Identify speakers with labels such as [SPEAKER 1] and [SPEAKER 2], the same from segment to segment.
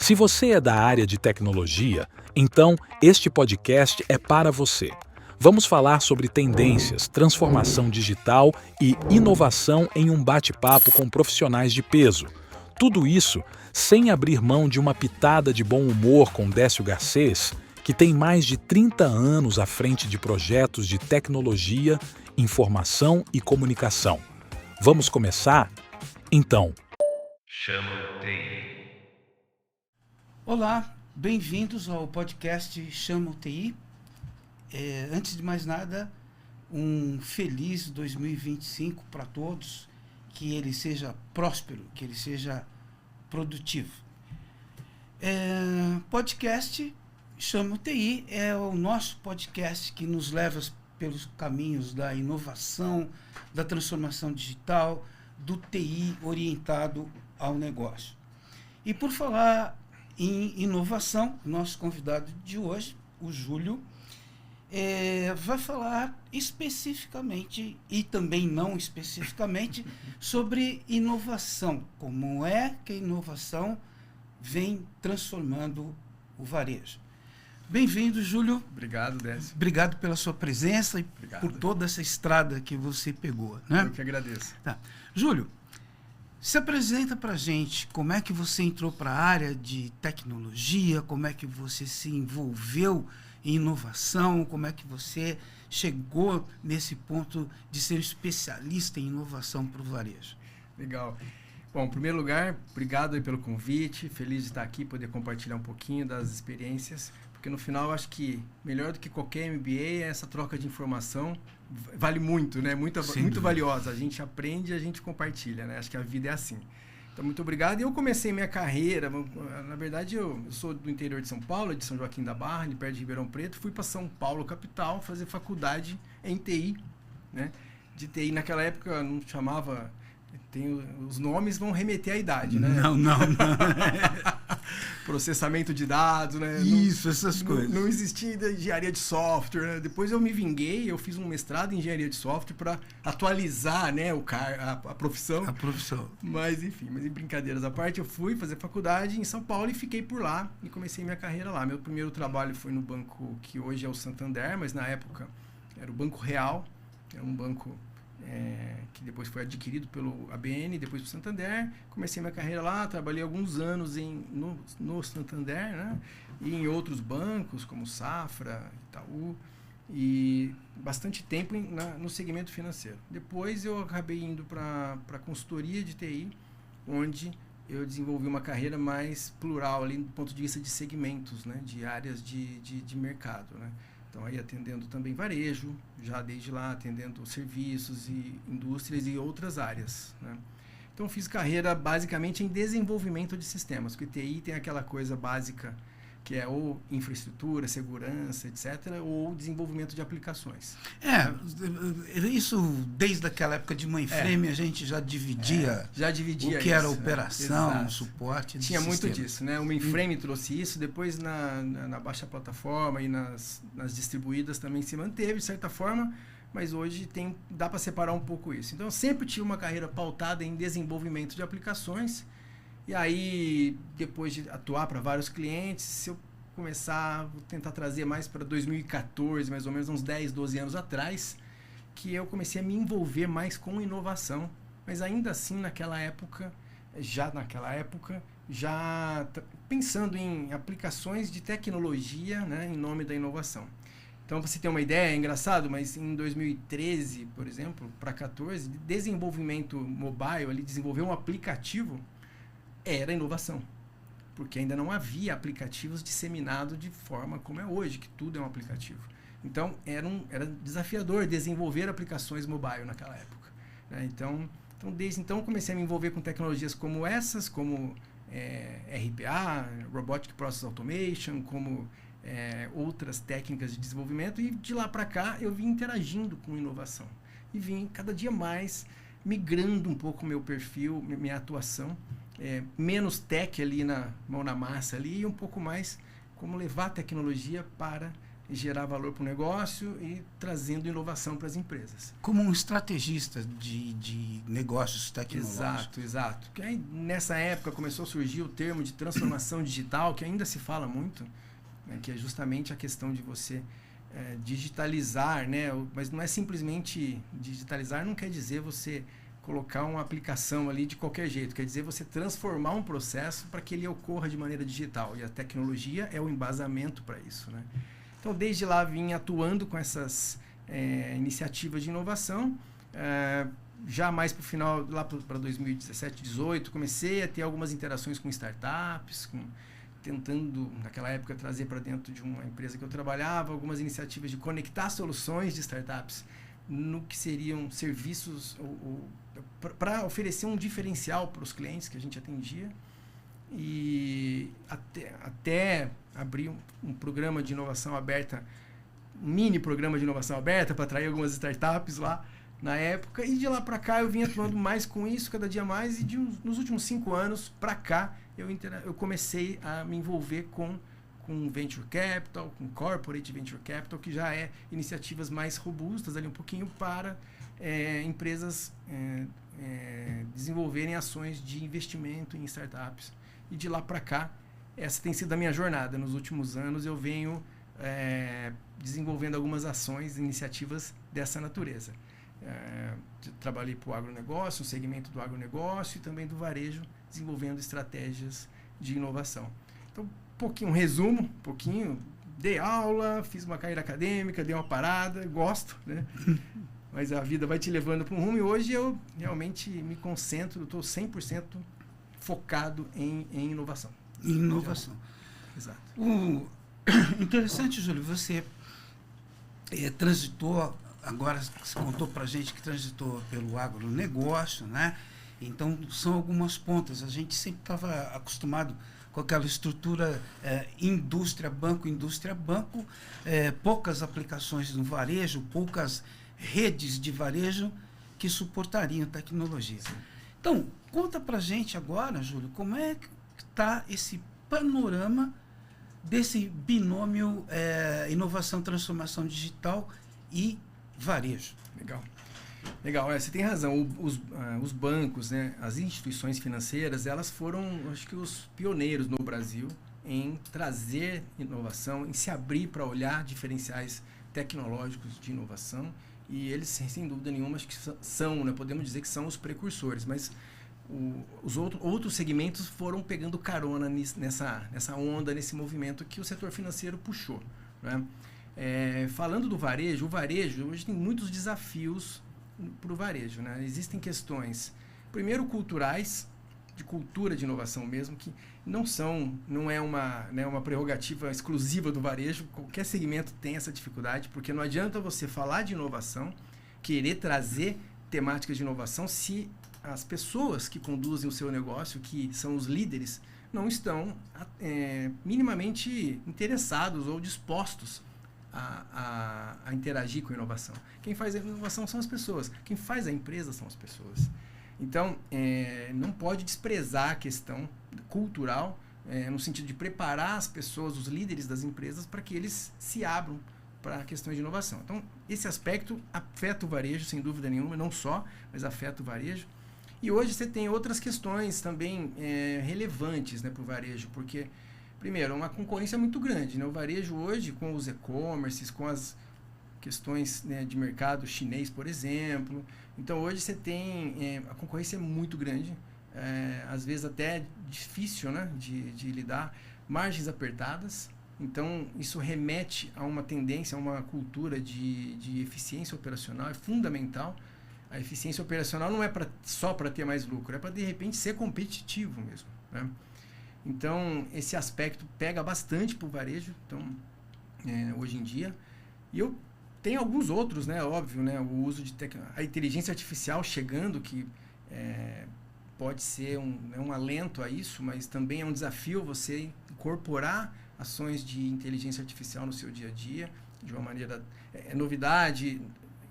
[SPEAKER 1] Se você é da área de tecnologia, então este podcast é para você. Vamos falar sobre tendências, transformação digital e inovação em um bate-papo com profissionais de peso. Tudo isso sem abrir mão de uma pitada de bom humor com Décio Garcês, que tem mais de 30 anos à frente de projetos de tecnologia, informação e comunicação. Vamos começar? Então,
[SPEAKER 2] Chama o TI.
[SPEAKER 3] Olá, bem-vindos ao podcast Chama o TI. Antes de mais nada, um feliz 2025 para todos, que ele seja próspero, que ele seja produtivo. Podcast Chama o TI é o nosso podcast que nos leva pelos caminhos da inovação, da transformação digital, do TI orientado ao negócio. E por falar em inovação, nosso convidado de hoje, o Júlio, vai falar especificamente e também não especificamente sobre inovação, como é que a inovação vem transformando o varejo. Bem-vindo, Júlio.
[SPEAKER 4] Obrigado, Décio.
[SPEAKER 3] Obrigado pela sua presença e por toda essa estrada que você pegou, né?
[SPEAKER 4] Eu que agradeço.
[SPEAKER 3] Tá. Júlio, se apresenta para a gente como é que você entrou para a área de tecnologia, como é que você se envolveu em inovação, como é que você chegou nesse ponto de ser especialista em inovação para o varejo.
[SPEAKER 4] Legal. Bom, em primeiro lugar, obrigado aí pelo convite, feliz de estar aqui, poder compartilhar um pouquinho das experiências, porque no final eu acho que melhor do que qualquer MBA é essa troca de informação, vale muito, né? Muito valiosa, a gente aprende e a gente compartilha, né? Acho que a vida é assim. Então, muito obrigado. E eu comecei minha carreira, na verdade, eu sou do interior de São Paulo, de São Joaquim da Barra, ali perto de Ribeirão Preto. Fui para São Paulo, capital, fazer faculdade em TI, né? De TI, naquela época, não chamava... os nomes vão remeter à idade, né?
[SPEAKER 3] Não.
[SPEAKER 4] Processamento de dados, né?
[SPEAKER 3] Isso, essas coisas.
[SPEAKER 4] Não existia engenharia de software, né? Depois eu me vinguei, eu fiz um mestrado em engenharia de software para atualizar, né, a profissão.
[SPEAKER 3] A profissão.
[SPEAKER 4] Mas, enfim, em brincadeiras à parte, eu fui fazer faculdade em São Paulo e fiquei por lá e comecei minha carreira lá. Meu primeiro trabalho foi no banco que hoje é o Santander, mas na época era o Banco Real, era um banco... que depois foi adquirido pelo ABN, depois pelo Santander. Comecei minha carreira lá, trabalhei alguns anos no Santander, né? E em outros bancos, como Safra, Itaú, e bastante tempo no segmento financeiro. Depois eu acabei indo para a consultoria de TI, onde eu desenvolvi uma carreira mais plural, ali do ponto de vista de segmentos, né? De áreas de mercado, né? Então, aí atendendo também varejo, já desde lá, atendendo serviços e indústrias e outras áreas, né? Então, fiz carreira basicamente em desenvolvimento de sistemas, porque TI tem aquela coisa básica que é ou infraestrutura, segurança, etc., ou desenvolvimento de aplicações.
[SPEAKER 3] Isso desde aquela época de mainframe a gente já dividia o que era operação,
[SPEAKER 4] né?
[SPEAKER 3] Suporte.
[SPEAKER 4] Tinha muito disso, né? O mainframe trouxe isso, depois na baixa plataforma e nas distribuídas também se manteve, de certa forma, mas hoje dá para separar um pouco isso. Então, eu sempre tive uma carreira pautada em desenvolvimento de aplicações. E aí, depois de atuar para vários clientes, se eu vou tentar trazer mais para 2014, mais ou menos uns 10, 12 anos atrás, que eu comecei a me envolver mais com inovação. Mas ainda assim, naquela época, já pensando em aplicações de tecnologia, né, em nome da inovação. Então, para você ter uma ideia, é engraçado, mas em 2013, por exemplo, para 2014, desenvolvimento mobile, desenvolver um aplicativo, era inovação, porque ainda não havia aplicativos disseminados de forma como é hoje, que tudo é um aplicativo. Então, era desafiador desenvolver aplicações mobile naquela época, né? Então, desde então, comecei a me envolver com tecnologias como essas, como RPA, Robotic Process Automation, como outras técnicas de desenvolvimento, e de lá para cá eu vim interagindo com inovação e vim cada dia mais migrando um pouco meu perfil, minha atuação, menos tech ali na mão na massa ali, e um pouco mais como levar a tecnologia para e gerar valor para o negócio e trazendo inovação para as empresas.
[SPEAKER 3] Como um estrategista de negócios tecnológicos.
[SPEAKER 4] Exato. Porque aí, nessa época começou a surgir o termo de transformação digital, que ainda se fala muito, né, que é justamente a questão de você digitalizar, né? Mas não é simplesmente digitalizar, não quer dizer você colocar uma aplicação ali de qualquer jeito, quer dizer você transformar um processo para que ele ocorra de maneira digital, e a tecnologia é o embasamento para isso, né? Então, desde lá vim atuando com essas iniciativas de inovação. Já mais para o final, lá para 2017, 2018, comecei a ter algumas interações com startups, tentando, naquela época, trazer para dentro de uma empresa que eu trabalhava, algumas iniciativas de conectar soluções de startups no que seriam serviços para oferecer um diferencial para os clientes que a gente atendia. E até abrir um programa de inovação aberta, um mini programa de inovação aberta para atrair algumas startups lá na época. E de lá para cá eu vim atuando mais com isso, cada dia mais. E nos últimos 5 anos para cá eu comecei a me envolver com Venture Capital, com Corporate Venture Capital, que já é iniciativas mais robustas ali um pouquinho para empresas desenvolverem ações de investimento em startups. E de lá para cá, essa tem sido a minha jornada. Nos últimos anos eu venho desenvolvendo algumas ações, iniciativas dessa natureza. Trabalhei para o agronegócio, no segmento do agronegócio e também do varejo, desenvolvendo estratégias de inovação. Então, um resumo, dei aula, fiz uma carreira acadêmica, dei uma parada, gosto, né? Mas a vida vai te levando para um rumo e hoje eu realmente me concentro, estou 100% focado em inovação.
[SPEAKER 3] Inovação.
[SPEAKER 4] Exato.
[SPEAKER 3] Interessante, Júlio, você transitou, agora você contou para a gente que transitou pelo agronegócio, né? Então, são algumas pontas. A gente sempre estava acostumado com aquela estrutura indústria-banco, poucas aplicações no varejo, poucas redes de varejo que suportariam tecnologia. Sim. Então, conta para a gente agora, Júlio, como é que está esse panorama desse binômio inovação, transformação digital e varejo.
[SPEAKER 4] Legal, você tem razão. Os bancos, né, as instituições financeiras, elas foram, acho que, os pioneiros no Brasil em trazer inovação, em se abrir para olhar diferenciais tecnológicos de inovação. E eles, sem dúvida nenhuma, acho que são, né, podemos dizer que são os precursores, mas os outros segmentos foram pegando carona nessa onda, nesse movimento que o setor financeiro puxou, né? Falando do varejo, o varejo hoje tem muitos desafios para o varejo, né? Existem questões, primeiro, culturais, de cultura de inovação mesmo, que não é uma prerrogativa exclusiva do varejo. Qualquer segmento tem essa dificuldade, porque não adianta você falar de inovação, querer trazer temáticas de inovação, se as pessoas que conduzem o seu negócio, que são os líderes, não estão minimamente interessados ou dispostos a interagir com a inovação. Quem faz a inovação são as pessoas, quem faz a empresa são as pessoas. Então, não pode desprezar a questão cultural, no sentido de preparar as pessoas, os líderes das empresas, para que eles se abram para questões de inovação. Então, esse aspecto afeta o varejo, sem dúvida nenhuma, não só, mas afeta o varejo. E hoje você tem outras questões também relevantes, né, para o varejo, porque, primeiro, uma concorrência muito grande, né? O varejo hoje, com os e-commerces, com as questões, né, de mercado chinês, por exemplo. Então, hoje você tem... a concorrência é muito grande, às vezes até difícil, né, de lidar, margens apertadas. Então, isso remete a uma tendência, a uma cultura de eficiência operacional, é fundamental. A eficiência operacional não é só para ter mais lucro, é para, de repente, ser competitivo mesmo, né? Então, esse aspecto pega bastante para o varejo, então, hoje em dia. E eu tenho alguns outros, né? Óbvio, né? O uso de a inteligência artificial chegando, que pode ser um alento a isso, mas também é um desafio você incorporar ações de inteligência artificial no seu dia a dia, de uma maneira... novidade.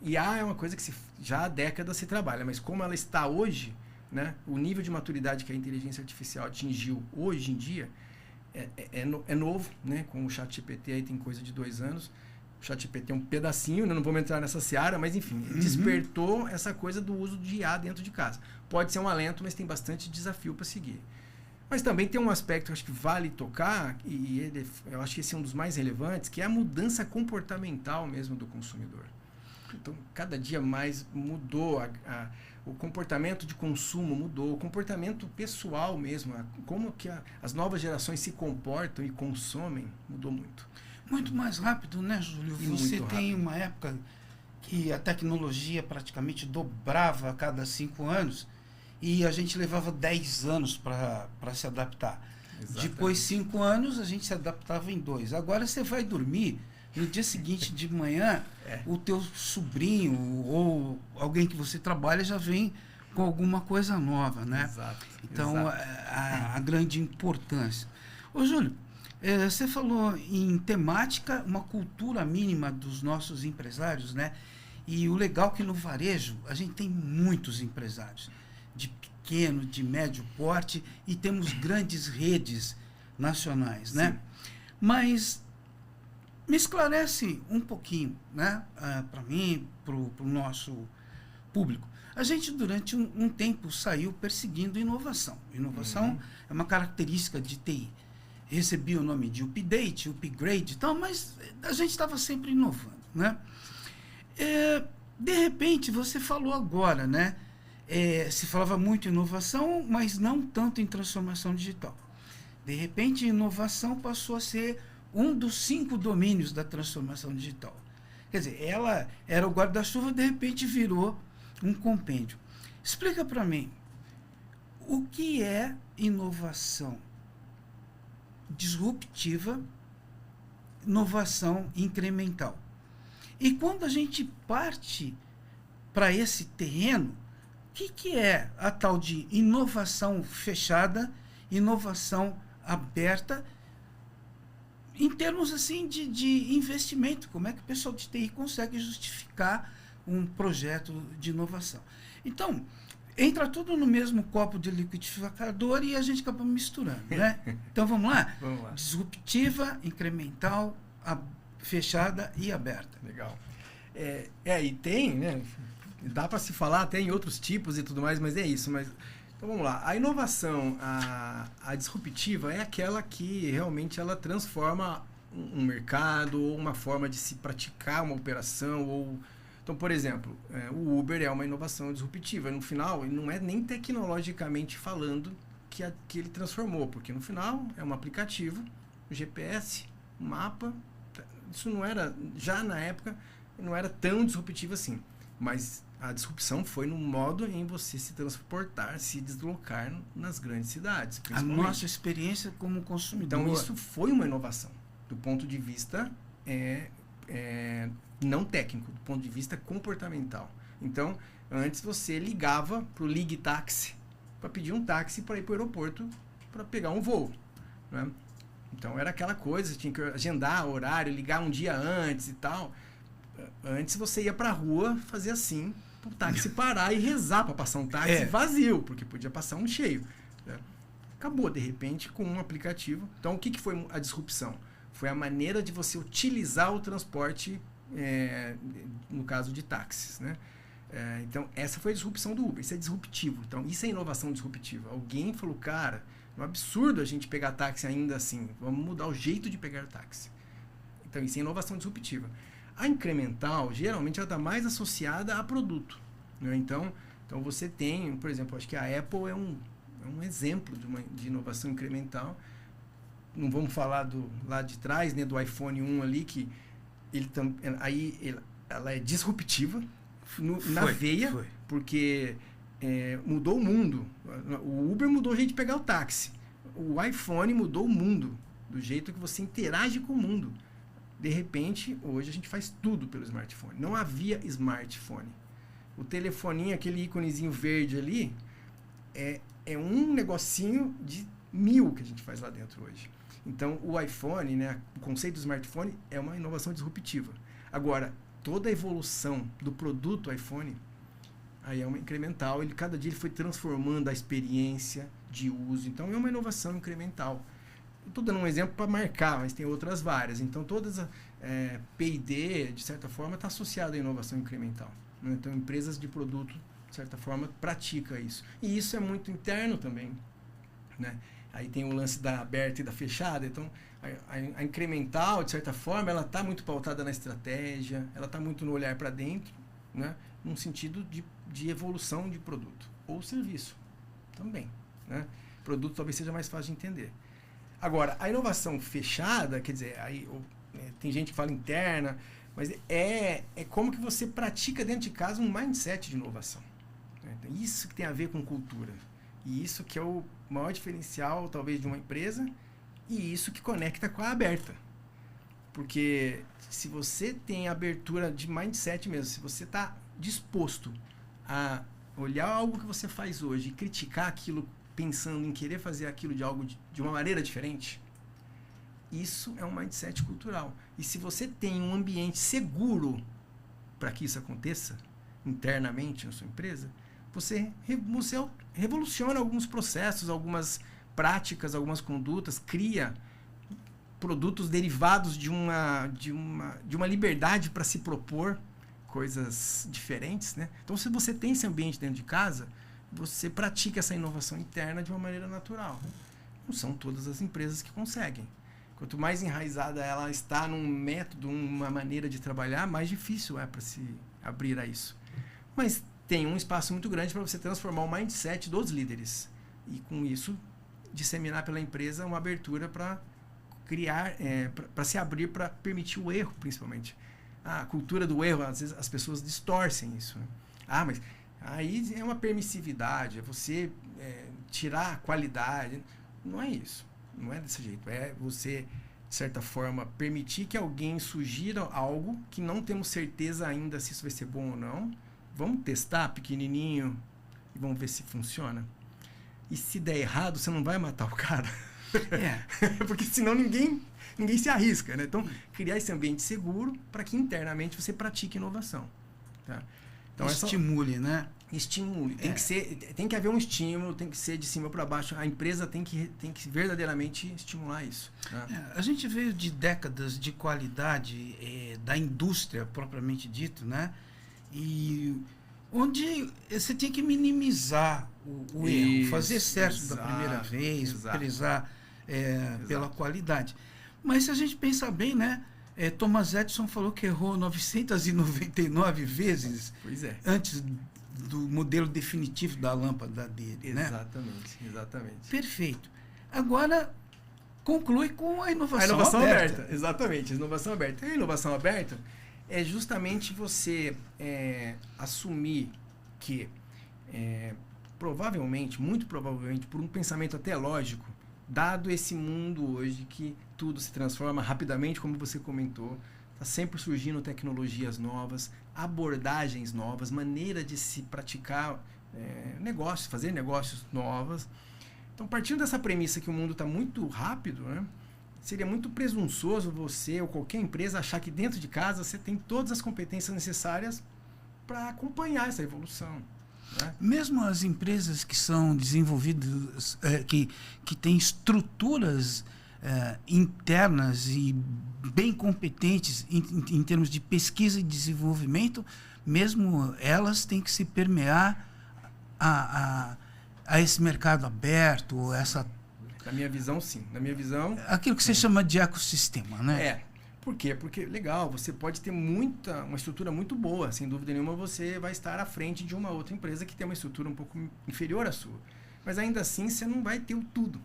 [SPEAKER 4] IA é uma coisa que já há décadas se trabalha, mas como ela está hoje, né, o nível de maturidade que a inteligência artificial atingiu hoje em dia, é novo, né? Com o ChatGPT aí tem coisa de 2 anos. O ChatGPT é um pedacinho, né? Não vamos entrar nessa seara, mas enfim, despertou essa coisa do uso de IA dentro de casa. Pode ser um alento, mas tem bastante desafio para seguir. Mas também tem um aspecto que eu acho que vale tocar, e eu acho que esse é um dos mais relevantes, que é a mudança comportamental mesmo do consumidor. Então, cada dia mais mudou o comportamento de consumo, mudou o comportamento pessoal mesmo, como que as novas gerações se comportam e consomem, mudou muito.
[SPEAKER 3] Muito mais rápido, né, Júlio?
[SPEAKER 4] E
[SPEAKER 3] Você
[SPEAKER 4] muito
[SPEAKER 3] tem
[SPEAKER 4] rápido.
[SPEAKER 3] uma época que a tecnologia praticamente dobrava a cada 5 anos e a gente levava 10 anos para se adaptar.
[SPEAKER 4] Exatamente.
[SPEAKER 3] Depois 5 anos a gente se adaptava em 2. Agora você vai dormir, no dia seguinte de manhã, o teu sobrinho ou alguém que você trabalha já vem com alguma coisa nova, né?
[SPEAKER 4] Exato.
[SPEAKER 3] Então,
[SPEAKER 4] exato.
[SPEAKER 3] a grande importância. Ô, Júlio, você falou em temática, uma cultura mínima dos nossos empresários, né? E o legal é que no varejo a gente tem muitos empresários, de pequeno, de médio porte, e temos grandes redes nacionais, né? Mas me esclarece um pouquinho, né? Para mim, para o nosso público. A gente, durante um tempo, saiu perseguindo inovação. Inovação é uma característica de TI. Recebia o nome de update, upgrade e tal, mas a gente estava sempre inovando, né? De repente, você falou agora, né? Se falava muito em inovação, mas não tanto em transformação digital. De repente, inovação passou a ser um dos 5 domínios da transformação digital. Quer dizer, ela era o guarda-chuva, de repente virou um compêndio. Explica para mim, o que é inovação disruptiva, inovação incremental? E quando a gente parte para esse terreno, o que é a tal de inovação fechada, inovação aberta, em termos assim de investimento? Como é que o pessoal de TI consegue justificar um projeto de inovação? Então, entra tudo no mesmo copo de liquidificador e a gente acaba misturando, né? Então, vamos lá?
[SPEAKER 4] Vamos lá.
[SPEAKER 3] Disruptiva, incremental, fechada e aberta.
[SPEAKER 4] Legal. E tem, né? Dá para se falar até em outros tipos e tudo mais, mas é isso. Então vamos lá. A inovação, a disruptiva é aquela que realmente ela transforma um mercado ou uma forma de se praticar uma operação. Então, por exemplo, o Uber é uma inovação disruptiva. No final, não é nem tecnologicamente falando que ele transformou, porque no final é um aplicativo, um GPS, um mapa. Isso não era, já na época, não era tão disruptivo assim. Mas a disrupção foi no modo em você se transportar, se deslocar nas grandes cidades.
[SPEAKER 3] A nossa experiência como consumidor.
[SPEAKER 4] Então, isso foi uma inovação, do ponto de vista não técnico, do ponto de vista comportamental. Então, antes você ligava para o Ligue Táxi para pedir um táxi para ir para o aeroporto para pegar um voo, né? Então, era aquela coisa, você tinha que agendar horário, ligar um dia antes e tal. Antes você ia pra rua fazer assim, pro táxi parar e rezar para passar um táxi vazio, porque podia passar um cheio, né? Acabou, de repente, com um aplicativo. Então, o que foi a disrupção? Foi a maneira de você utilizar o transporte, no caso de táxis, né? Então, essa foi a disrupção do Uber. Isso é disruptivo. Então, isso é inovação disruptiva. Alguém falou, cara, é um absurdo a gente pegar táxi ainda assim. Vamos mudar o jeito de pegar táxi. Então, isso é inovação disruptiva. A incremental, geralmente, ela está mais associada a produto, né? Então, você tem, por exemplo, acho que a Apple é um exemplo de inovação incremental. Não vamos falar lá de trás, né, do iPhone 1 ali, que ela é disruptiva na veia, porque mudou o mundo. O Uber mudou o jeito de pegar o táxi. O iPhone mudou o mundo, do jeito que você interage com o mundo. De repente, hoje a gente faz tudo pelo smartphone. Não havia smartphone. O telefoninho, aquele íconezinho verde ali, é um negocinho de 1000 que a gente faz lá dentro hoje. Então, o iPhone, né, o conceito do smartphone é uma inovação disruptiva. Agora, toda a evolução do produto iPhone, aí é uma incremental. Cada dia ele foi transformando a experiência de uso. Então, é uma inovação incremental. Estou dando um exemplo para marcar, mas tem outras várias. Então, todas a P&D, de certa forma, está associado à inovação incremental. Né? Então, empresas de produto, de certa forma, praticam isso. E isso é muito interno também. Né? Aí tem o lance da aberta e da fechada. Então, a incremental, de certa forma, ela está muito pautada na estratégia, ela está muito no olhar para dentro, né? Num sentido de evolução de produto ou serviço também. Né? Produto talvez seja mais fácil de entender. Agora, a inovação fechada, quer dizer, aí, tem gente que fala interna, mas é como que você pratica dentro de casa um mindset de inovação. Né? Então, isso que tem a ver com cultura. E isso que é o maior diferencial, talvez, de uma empresa, e isso que conecta com a aberta. Porque se você tem abertura de mindset mesmo, se você está disposto a olhar algo que você faz hoje e criticar aquilo pensando em querer fazer aquilo de uma maneira diferente, isso é um mindset cultural. E se você tem um ambiente seguro para que isso aconteça internamente na sua empresa, você revoluciona alguns processos, algumas práticas, algumas condutas, cria produtos derivados de uma liberdade para se propor coisas diferentes, né? Então, se você tem esse ambiente dentro de casa, você pratica essa inovação interna de uma maneira natural. Não são todas as empresas que conseguem. Quanto mais enraizada ela está num método, uma maneira de trabalhar, mais difícil é para se abrir a isso. Mas tem um espaço muito grande para você transformar o mindset dos líderes. E com isso, disseminar pela empresa uma abertura para criar, para se abrir, para permitir o erro, principalmente. A cultura do erro, às vezes as pessoas distorcem isso. Né? Mas aí é uma permissividade, é você tirar a qualidade. Não é isso. Não é desse jeito. É você, de certa forma, permitir que alguém sugira algo que não temos certeza ainda se isso vai ser bom ou não. Vamos testar pequenininho e vamos ver se funciona. E se der errado, você não vai matar o cara. Porque senão ninguém se arrisca. Né? Então, criar esse ambiente seguro para que internamente você pratique inovação. Tá? Então,
[SPEAKER 3] estimule, né?
[SPEAKER 4] Estimule. Tem que haver um estímulo, tem que ser de cima para baixo. A empresa tem que verdadeiramente estimular isso. Tá?
[SPEAKER 3] A gente veio de décadas de qualidade da indústria, propriamente dito, né? E onde você tinha que minimizar o erro, fazer certo da primeira vez, prezar pela qualidade. Mas se a gente pensar bem, né? Thomas Edison falou que errou 999 vezes antes do modelo definitivo da lâmpada dele.
[SPEAKER 4] Exatamente.
[SPEAKER 3] Perfeito. Agora, conclui com a inovação
[SPEAKER 4] aberta. Exatamente, a inovação aberta. A inovação aberta é justamente você assumir que, muito provavelmente, por um pensamento até lógico, dado esse mundo hoje que tudo se transforma rapidamente, como você comentou, está sempre surgindo tecnologias novas, abordagens novas, maneira de se praticar negócios, fazer negócios novas. Então, partindo dessa premissa que o mundo está muito rápido, né, seria muito presunçoso você ou qualquer empresa achar que dentro de casa você tem todas as competências necessárias para acompanhar essa evolução. Né?
[SPEAKER 3] Mesmo as empresas que são desenvolvidas, que têm estruturas internas e bem competentes em termos de pesquisa e desenvolvimento, mesmo elas têm que se permear a esse mercado aberto,
[SPEAKER 4] Na minha visão, sim. Na minha visão...
[SPEAKER 3] Aquilo que você chama de ecossistema, né?
[SPEAKER 4] Por quê? Porque, legal, você pode ter uma estrutura muito boa. Sem dúvida nenhuma, você vai estar à frente de uma outra empresa que tem uma estrutura um pouco inferior à sua. Mas, ainda assim, você não vai ter o tudo.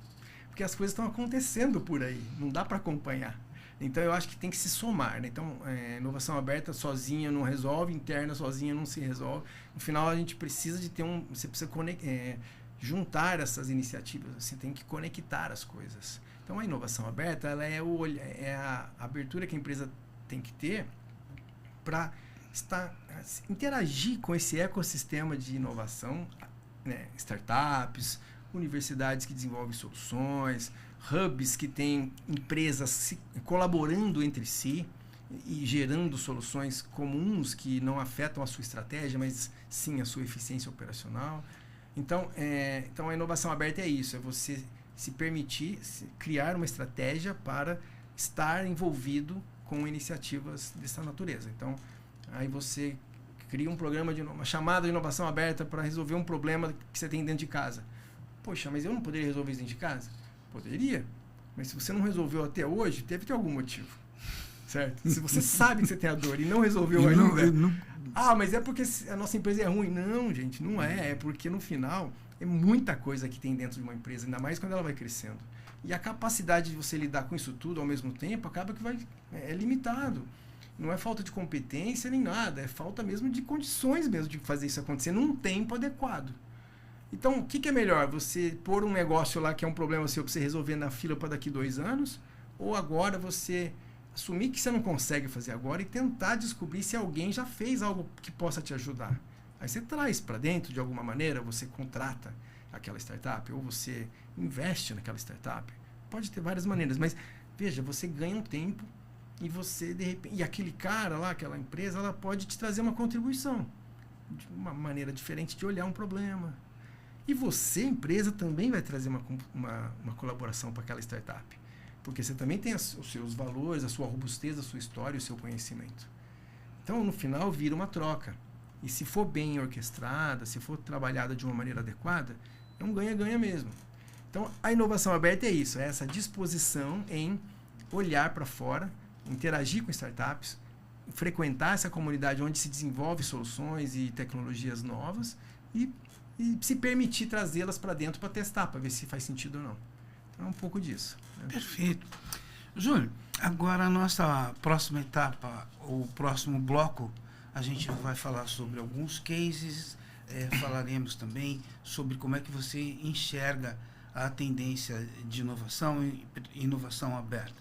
[SPEAKER 4] Porque as coisas estão acontecendo por aí. Não dá para acompanhar. Então, eu acho que tem que se somar. Né? Então, inovação aberta sozinha não resolve, interna sozinha não se resolve. No final, a gente precisa de ter você precisa juntar essas iniciativas. Você tem que conectar as coisas. Então, a inovação aberta ela é a abertura que a empresa tem que ter para interagir com esse ecossistema de inovação, né? Startups, universidades que desenvolvem soluções, hubs que têm empresas colaborando entre si e gerando soluções comuns que não afetam a sua estratégia, mas sim a sua eficiência operacional. Então a inovação aberta é isso, é você se permitir criar uma estratégia para estar envolvido com iniciativas dessa natureza. Então, aí você cria um programa uma chamada de inovação aberta para resolver um problema que você tem dentro de casa. Poxa, mas eu não poderia resolver isso dentro de casa? Poderia, mas se você não resolveu até hoje, deve ter algum motivo. Certo? Se você sabe que você tem a dor e não resolveu ainda... Ah, mas é porque a nossa empresa é ruim. Não, gente, não é. É porque no final é muita coisa que tem dentro de uma empresa, ainda mais quando ela vai crescendo. E a capacidade de você lidar com isso tudo ao mesmo tempo acaba que é limitado. Não é falta de competência nem nada, é falta mesmo de condições mesmo de fazer isso acontecer num tempo adequado. Então, o que é melhor? Você pôr um negócio lá que é um problema seu para você resolver na fila para daqui 2 anos? Ou agora você assumir que você não consegue fazer agora e tentar descobrir se alguém já fez algo que possa te ajudar? Aí você traz para dentro de alguma maneira, você contrata aquela startup ou você investe naquela startup. Pode ter várias maneiras, mas veja, você ganha um tempo e você, de repente, e aquele cara lá, aquela empresa, ela pode te trazer uma contribuição de uma maneira diferente de olhar um problema. E você, empresa, também vai trazer uma colaboração para aquela startup. Porque você também tem os seus valores, a sua robustez, a sua história, o seu conhecimento. Então, no final, vira uma troca. E se for bem orquestrada, se for trabalhada de uma maneira adequada, é um ganha-ganha mesmo. Então, a inovação aberta é isso, é essa disposição em olhar para fora, interagir com startups, frequentar essa comunidade onde se desenvolve soluções e tecnologias novas e se permitir trazê-las para dentro para testar, para ver se faz sentido ou não. Então, é um pouco disso. Né?
[SPEAKER 3] Perfeito. Júlio, agora a nossa próxima etapa, o próximo bloco, a gente vai falar sobre alguns cases, falaremos também sobre como é que você enxerga a tendência de inovação e inovação aberta.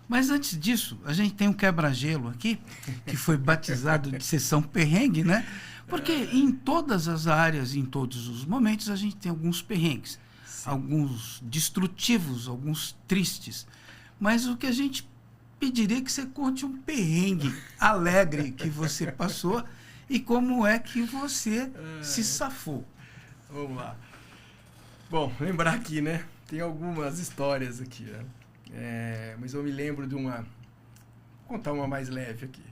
[SPEAKER 3] Mas antes disso, a gente tem um quebra-gelo aqui, que foi batizado de sessão perrengue, né? Porque em todas as áreas, em todos os momentos, a gente tem alguns perrengues. Sim. Alguns destrutivos, alguns tristes. Mas o que a gente pediria é que você conte um perrengue alegre que você passou e como é que você se safou.
[SPEAKER 4] Vamos lá. Bom, lembrar aqui, né? Tem algumas histórias aqui, né? Mas eu me lembro de vou contar uma mais leve aqui.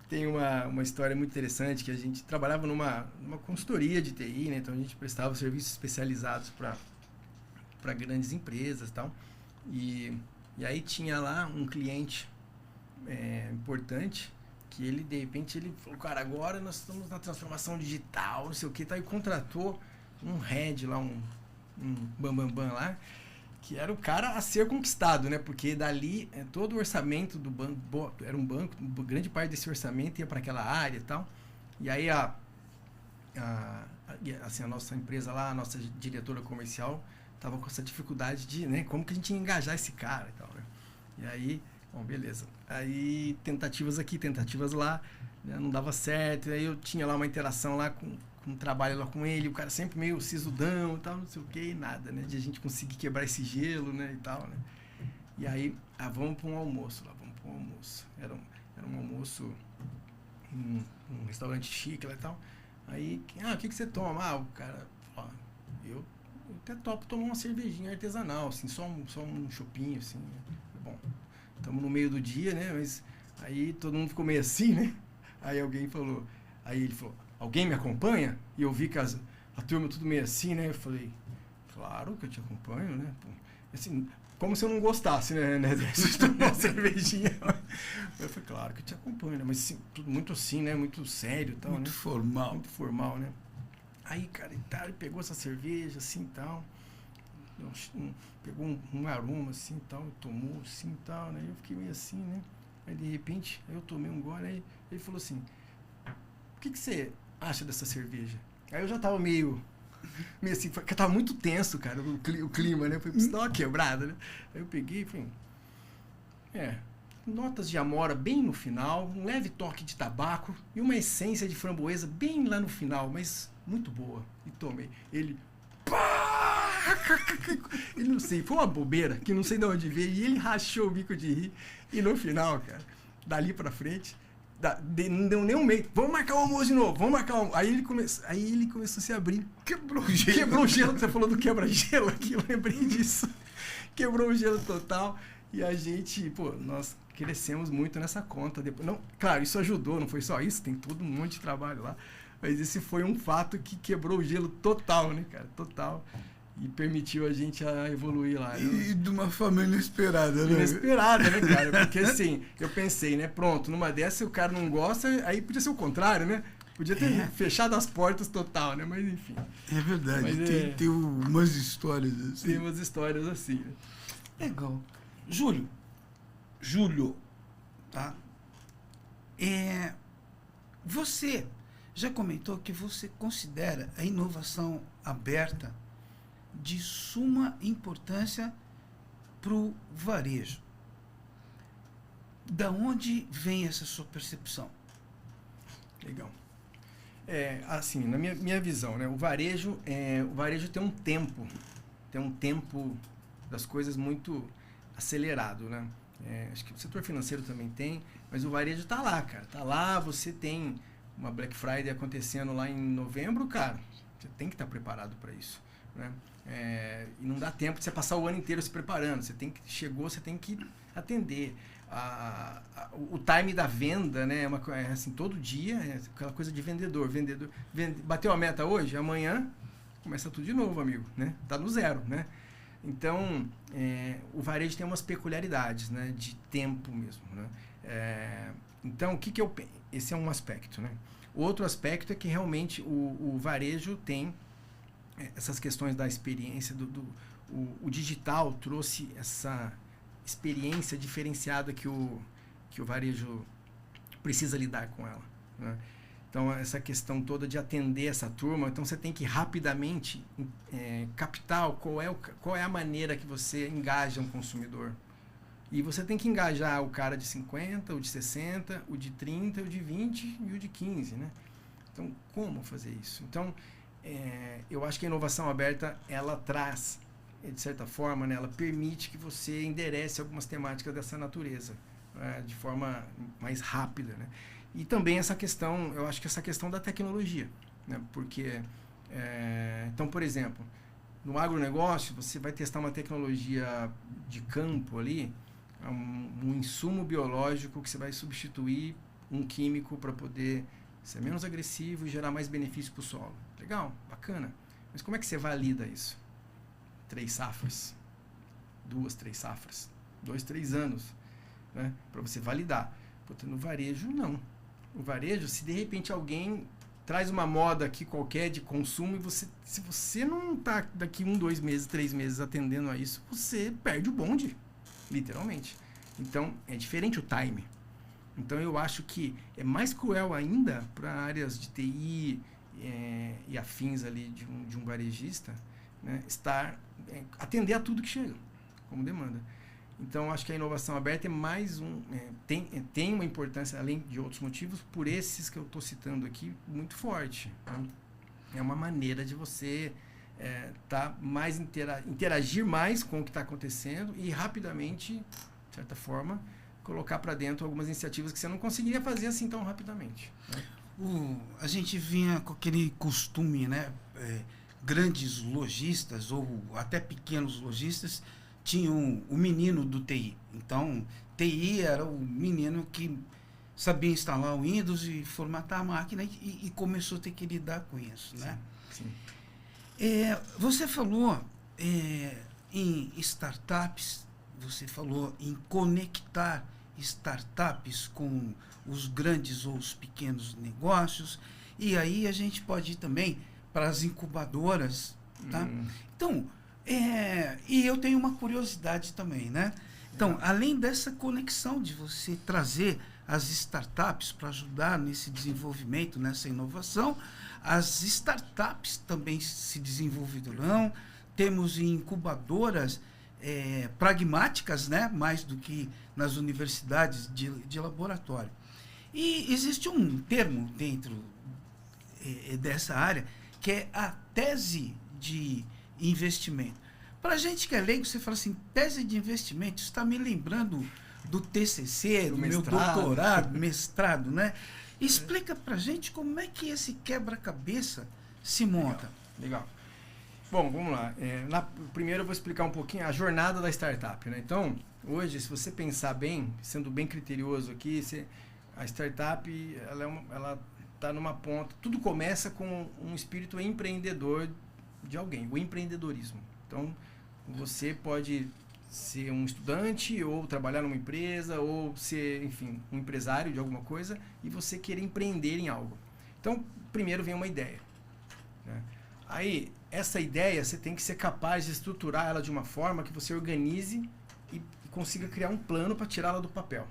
[SPEAKER 4] Tem uma história muito interessante que a gente trabalhava numa consultoria de TI, né? Então a gente prestava serviços especializados para grandes empresas e tal. E aí tinha lá um cliente importante que ele, de repente, ele falou, cara, agora nós estamos na transformação digital, não sei o que, tá? E contratou um head lá, um bambambam lá, que era o cara a ser conquistado, né? Porque dali, todo o orçamento do banco, era um banco, grande parte desse orçamento ia para aquela área e tal. E aí, assim, a nossa empresa lá, a nossa diretora comercial, estava com essa dificuldade de, né? Como que a gente ia engajar esse cara e tal, né? E aí, bom, beleza. Aí, tentativas aqui, tentativas lá, né? Não dava certo. E aí eu tinha lá uma interação lá com um trabalho lá com ele, o cara sempre meio sisudão e tal, não sei o que, e nada, né? De a gente conseguir quebrar esse gelo, né, e tal, né? E aí, vamos para um almoço lá, vamos para um almoço. Era um almoço em um restaurante chique lá e tal. Aí, o que você toma? O cara, eu até topo tomar uma cervejinha artesanal, assim, só um chopinho, assim. Bom, estamos no meio do dia, né? Mas aí todo mundo ficou meio assim, né? Aí ele falou, alguém me acompanha? E eu vi que a turma tudo meio assim, né? Eu falei, claro que eu te acompanho, né? Assim, como se eu não gostasse, né? De tomar uma cervejinha. Eu falei, claro que eu te acompanho, né? Mas assim, tudo muito assim, né? Muito sério e tal,
[SPEAKER 3] muito
[SPEAKER 4] né?
[SPEAKER 3] formal.
[SPEAKER 4] Muito formal, né? Aí, cara, ele pegou essa cerveja, assim, e tal. Pegou um aroma, assim, e tal. Tomou, assim, e tal, né? Eu fiquei meio assim, né? Aí, de repente, eu tomei um gole, aí ele falou assim, o que você acha dessa cerveja? Aí eu já tava meio assim, porque eu tava muito tenso, cara, o clima, né? Eu falei, preciso dar uma quebrada, né? Aí eu peguei e falei, notas de amora bem no final, um leve toque de tabaco e uma essência de framboesa bem lá no final, mas muito boa. E tomei. Ele não sei, foi uma bobeira que não sei de onde veio e ele rachou o bico de rir. E no final, cara, dali pra frente, não deu nem um meio. Vamos marcar o almoço de novo, vamos marcar o almoço. Aí ele começou a se abrir. Quebrou o gelo. Você falou do quebra-gelo aqui, eu lembrei disso. quebrou o gelo total. E a gente, pô, nós crescemos muito nessa conta. Depois, não, claro, isso ajudou, não foi só isso, tem todo um monte de trabalho lá. Mas esse foi um fato que quebrou o gelo total, né, cara? Total. E permitiu a gente a evoluir lá.
[SPEAKER 3] E de uma forma inesperada, né?
[SPEAKER 4] Inesperada, né, cara? Porque assim, eu pensei, né, pronto, numa dessa o cara não gosta, aí podia ser o contrário, né? Podia ter fechado as portas total, né? Mas enfim.
[SPEAKER 3] É verdade,
[SPEAKER 4] Mas,
[SPEAKER 3] tem umas histórias assim.
[SPEAKER 4] Tem umas histórias assim, né?
[SPEAKER 3] Legal. Júlio, tá? Você já comentou que você considera a inovação aberta de suma importância para o varejo. Da onde vem essa sua percepção?
[SPEAKER 4] Legal. Assim, na minha visão, né? O varejo tem um tempo das coisas muito acelerado, né? Acho que o setor financeiro também tem, mas o varejo tá lá, cara. Tá lá, você tem uma Black Friday acontecendo lá em novembro, cara. Você tem que estar preparado para isso, né? E não dá tempo de você passar o ano inteiro se preparando. Você tem que atender. O time da venda, né? Assim, todo dia, aquela coisa de vendedor. Bateu a meta hoje, amanhã começa tudo de novo, amigo, né? Tá no zero, né? Então, o varejo tem umas peculiaridades, né? De tempo mesmo, né? Então, esse é um aspecto, né? Outro aspecto é que realmente o varejo tem essas questões da experiência, o digital trouxe essa experiência diferenciada que o varejo precisa lidar com ela, né? Então, essa questão toda de atender essa turma, então você tem que rapidamente captar qual é a maneira que você engaja um consumidor. E você tem que engajar o cara de 50, o de 60, o de 30, o de 20 e o de 15, né? Então, como fazer isso? Então, eu acho que a inovação aberta, ela traz, de certa forma, né, ela permite que você enderece algumas temáticas dessa natureza, né, de forma mais rápida, né? E também essa questão, eu acho que essa questão da tecnologia, né? Porque, então, por exemplo, no agronegócio, você vai testar uma tecnologia de campo ali, um insumo biológico que você vai substituir um químico para poder ser menos agressivo e gerar mais benefício para o solo. Legal, bacana. Mas como é que você valida isso? 3 safras, 2, 3 safras, 2, 3 anos, né? Para você validar. No varejo, não. O varejo, se de repente alguém traz uma moda aqui qualquer de consumo e se você não está daqui 1, 2 meses, 3 meses atendendo a isso, você perde o bonde, literalmente. Então, é diferente o time. Então, eu acho que é mais cruel ainda para áreas de TI e afins ali de um varejista, né, atender a tudo que chega como demanda. Então, acho que a inovação aberta é mais tem uma importância, além de outros motivos, por esses que eu estou citando aqui, muito forte, né? É uma maneira de você interagir mais com o que está acontecendo e rapidamente, de certa forma, colocar para dentro algumas iniciativas que você não conseguiria fazer assim tão rapidamente, né?
[SPEAKER 3] A gente vinha com aquele costume, né? Grandes lojistas ou até pequenos lojistas tinham o menino do TI. Então, TI era o menino que sabia instalar o Windows e formatar a máquina e começou a ter que lidar com isso, né?
[SPEAKER 4] Sim.
[SPEAKER 3] Você falou em startups, você falou em conectar startups com os grandes ou os pequenos negócios, e aí a gente pode ir também para as incubadoras, tá? Então, e eu tenho uma curiosidade também, né? Então, além dessa conexão de você trazer as startups para ajudar nesse desenvolvimento, nessa inovação, as startups também se desenvolverão. Temos incubadoras pragmáticas, né? Mais do que nas universidades de laboratório. E existe um termo dentro dessa área que é a tese de investimento. Para a gente que é leigo, você fala assim, tese de investimento, está me lembrando do TCC, do meu doutorado, mestrado, né? Explica para a gente como é que esse quebra-cabeça se monta.
[SPEAKER 4] Legal. Bom, vamos lá. Primeiro eu vou explicar um pouquinho a jornada da startup, né? Então, hoje, se você pensar bem, sendo bem criterioso aqui, a startup, ela está numa ponta... Tudo começa com um espírito empreendedor de alguém, o empreendedorismo. Então, você pode ser um estudante, ou trabalhar numa empresa, ou ser, enfim, um empresário de alguma coisa, e você querer empreender em algo. Então, primeiro vem uma ideia, né? Aí, essa ideia, você tem que ser capaz de estruturar ela de uma forma que você organize e consiga criar um plano para tirá-la do papel.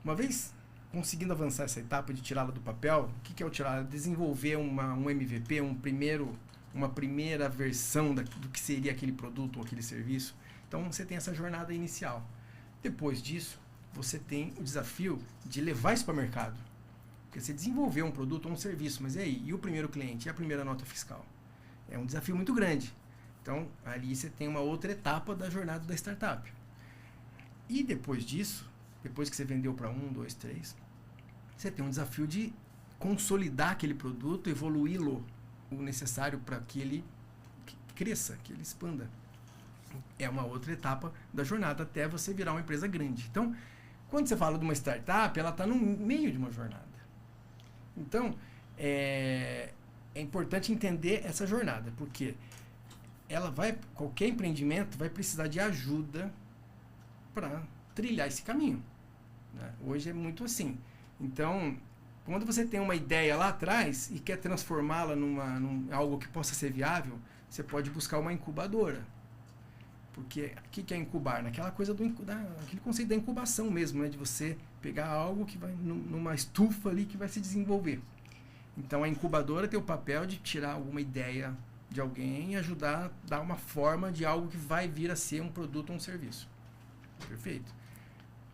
[SPEAKER 4] Uma vez conseguindo avançar essa etapa de tirá-la do papel, o que é o tirá-la? Desenvolver um MVP, uma primeira versão do que seria aquele produto ou aquele serviço. Então, você tem essa jornada inicial. Depois disso, você tem o desafio de levar isso para o mercado. Porque você desenvolveu um produto ou um serviço, mas e aí? E o primeiro cliente? E a primeira nota fiscal? É um desafio muito grande. Então, ali você tem uma outra etapa da jornada da startup. E depois disso, depois que você vendeu para 1, 2, 3, você tem um desafio de consolidar aquele produto, evoluí-lo o necessário para que ele cresça, que ele expanda. É uma outra etapa da jornada até você virar uma empresa grande. Então, quando você fala de uma startup, ela está no meio de uma jornada. Então, é importante entender essa jornada, porque qualquer empreendimento vai precisar de ajuda para trilhar esse caminho, né? Hoje é muito assim. Então, quando você tem uma ideia lá atrás e quer transformá-la num algo que possa ser viável, você pode buscar uma incubadora. Porque o que é incubar? Naquela coisa aquele conceito da incubação mesmo, né? De você pegar algo que vai numa estufa ali que vai se desenvolver. Então a incubadora tem o papel de tirar alguma ideia de alguém e ajudar a dar uma forma de algo que vai vir a ser um produto ou um serviço. Perfeito?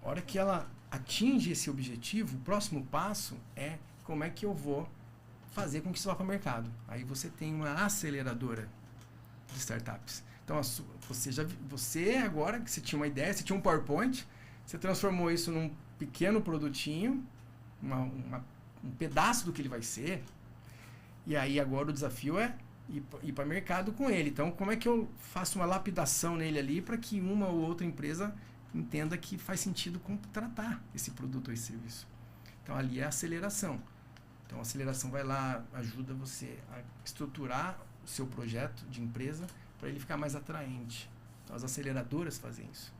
[SPEAKER 4] A hora que ela atinge esse objetivo, o próximo passo é como é que eu vou fazer com que isso vá para o mercado. Aí você tem uma aceleradora de startups. Então, você agora que você tinha uma ideia, você tinha um PowerPoint, você transformou isso num pequeno produtinho, um pedaço do que ele vai ser, e aí agora o desafio é ir para o mercado com ele. Então, como é que eu faço uma lapidação nele ali para que uma ou outra empresa entenda que faz sentido contratar esse produto ou esse serviço? Então, ali é a aceleração. Então, a aceleração vai lá, ajuda você a estruturar o seu projeto de empresa para ele ficar mais atraente. Então, as aceleradoras fazem isso.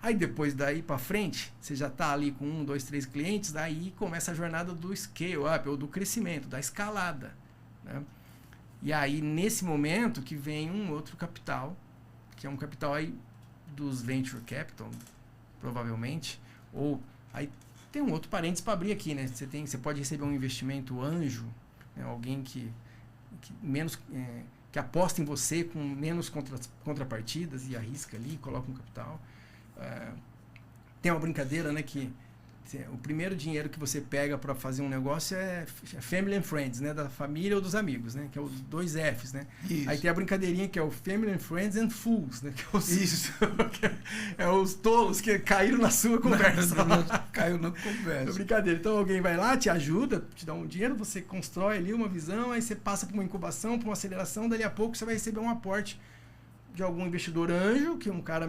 [SPEAKER 4] Aí, depois daí para frente, você já está ali com 1, 2, 3 clientes, daí começa a jornada do scale-up, ou do crescimento, da escalada, né? E aí, nesse momento, que vem um outro capital, que é um capital aí dos venture capital, provavelmente, ou aí tem um outro parênteses para abrir aqui, né? Você pode receber um investimento anjo, né? Alguém que aposta em você com menos contrapartidas e arrisca ali, coloca um capital. Tem uma brincadeira, né, que o primeiro dinheiro que você pega para fazer um negócio é family and friends, né, da família ou dos amigos, né, que é os 2 Fs, né? Isso. Aí tem a brincadeirinha que é o family and friends and fools, né, que é os tolos que caíram na sua conversa.
[SPEAKER 3] Caiu na conversa.
[SPEAKER 4] É brincadeira. Então alguém vai lá, te ajuda, te dá um dinheiro, você constrói ali uma visão, aí você passa por uma incubação, por uma aceleração, dali a pouco você vai receber um aporte de algum investidor anjo, que é um cara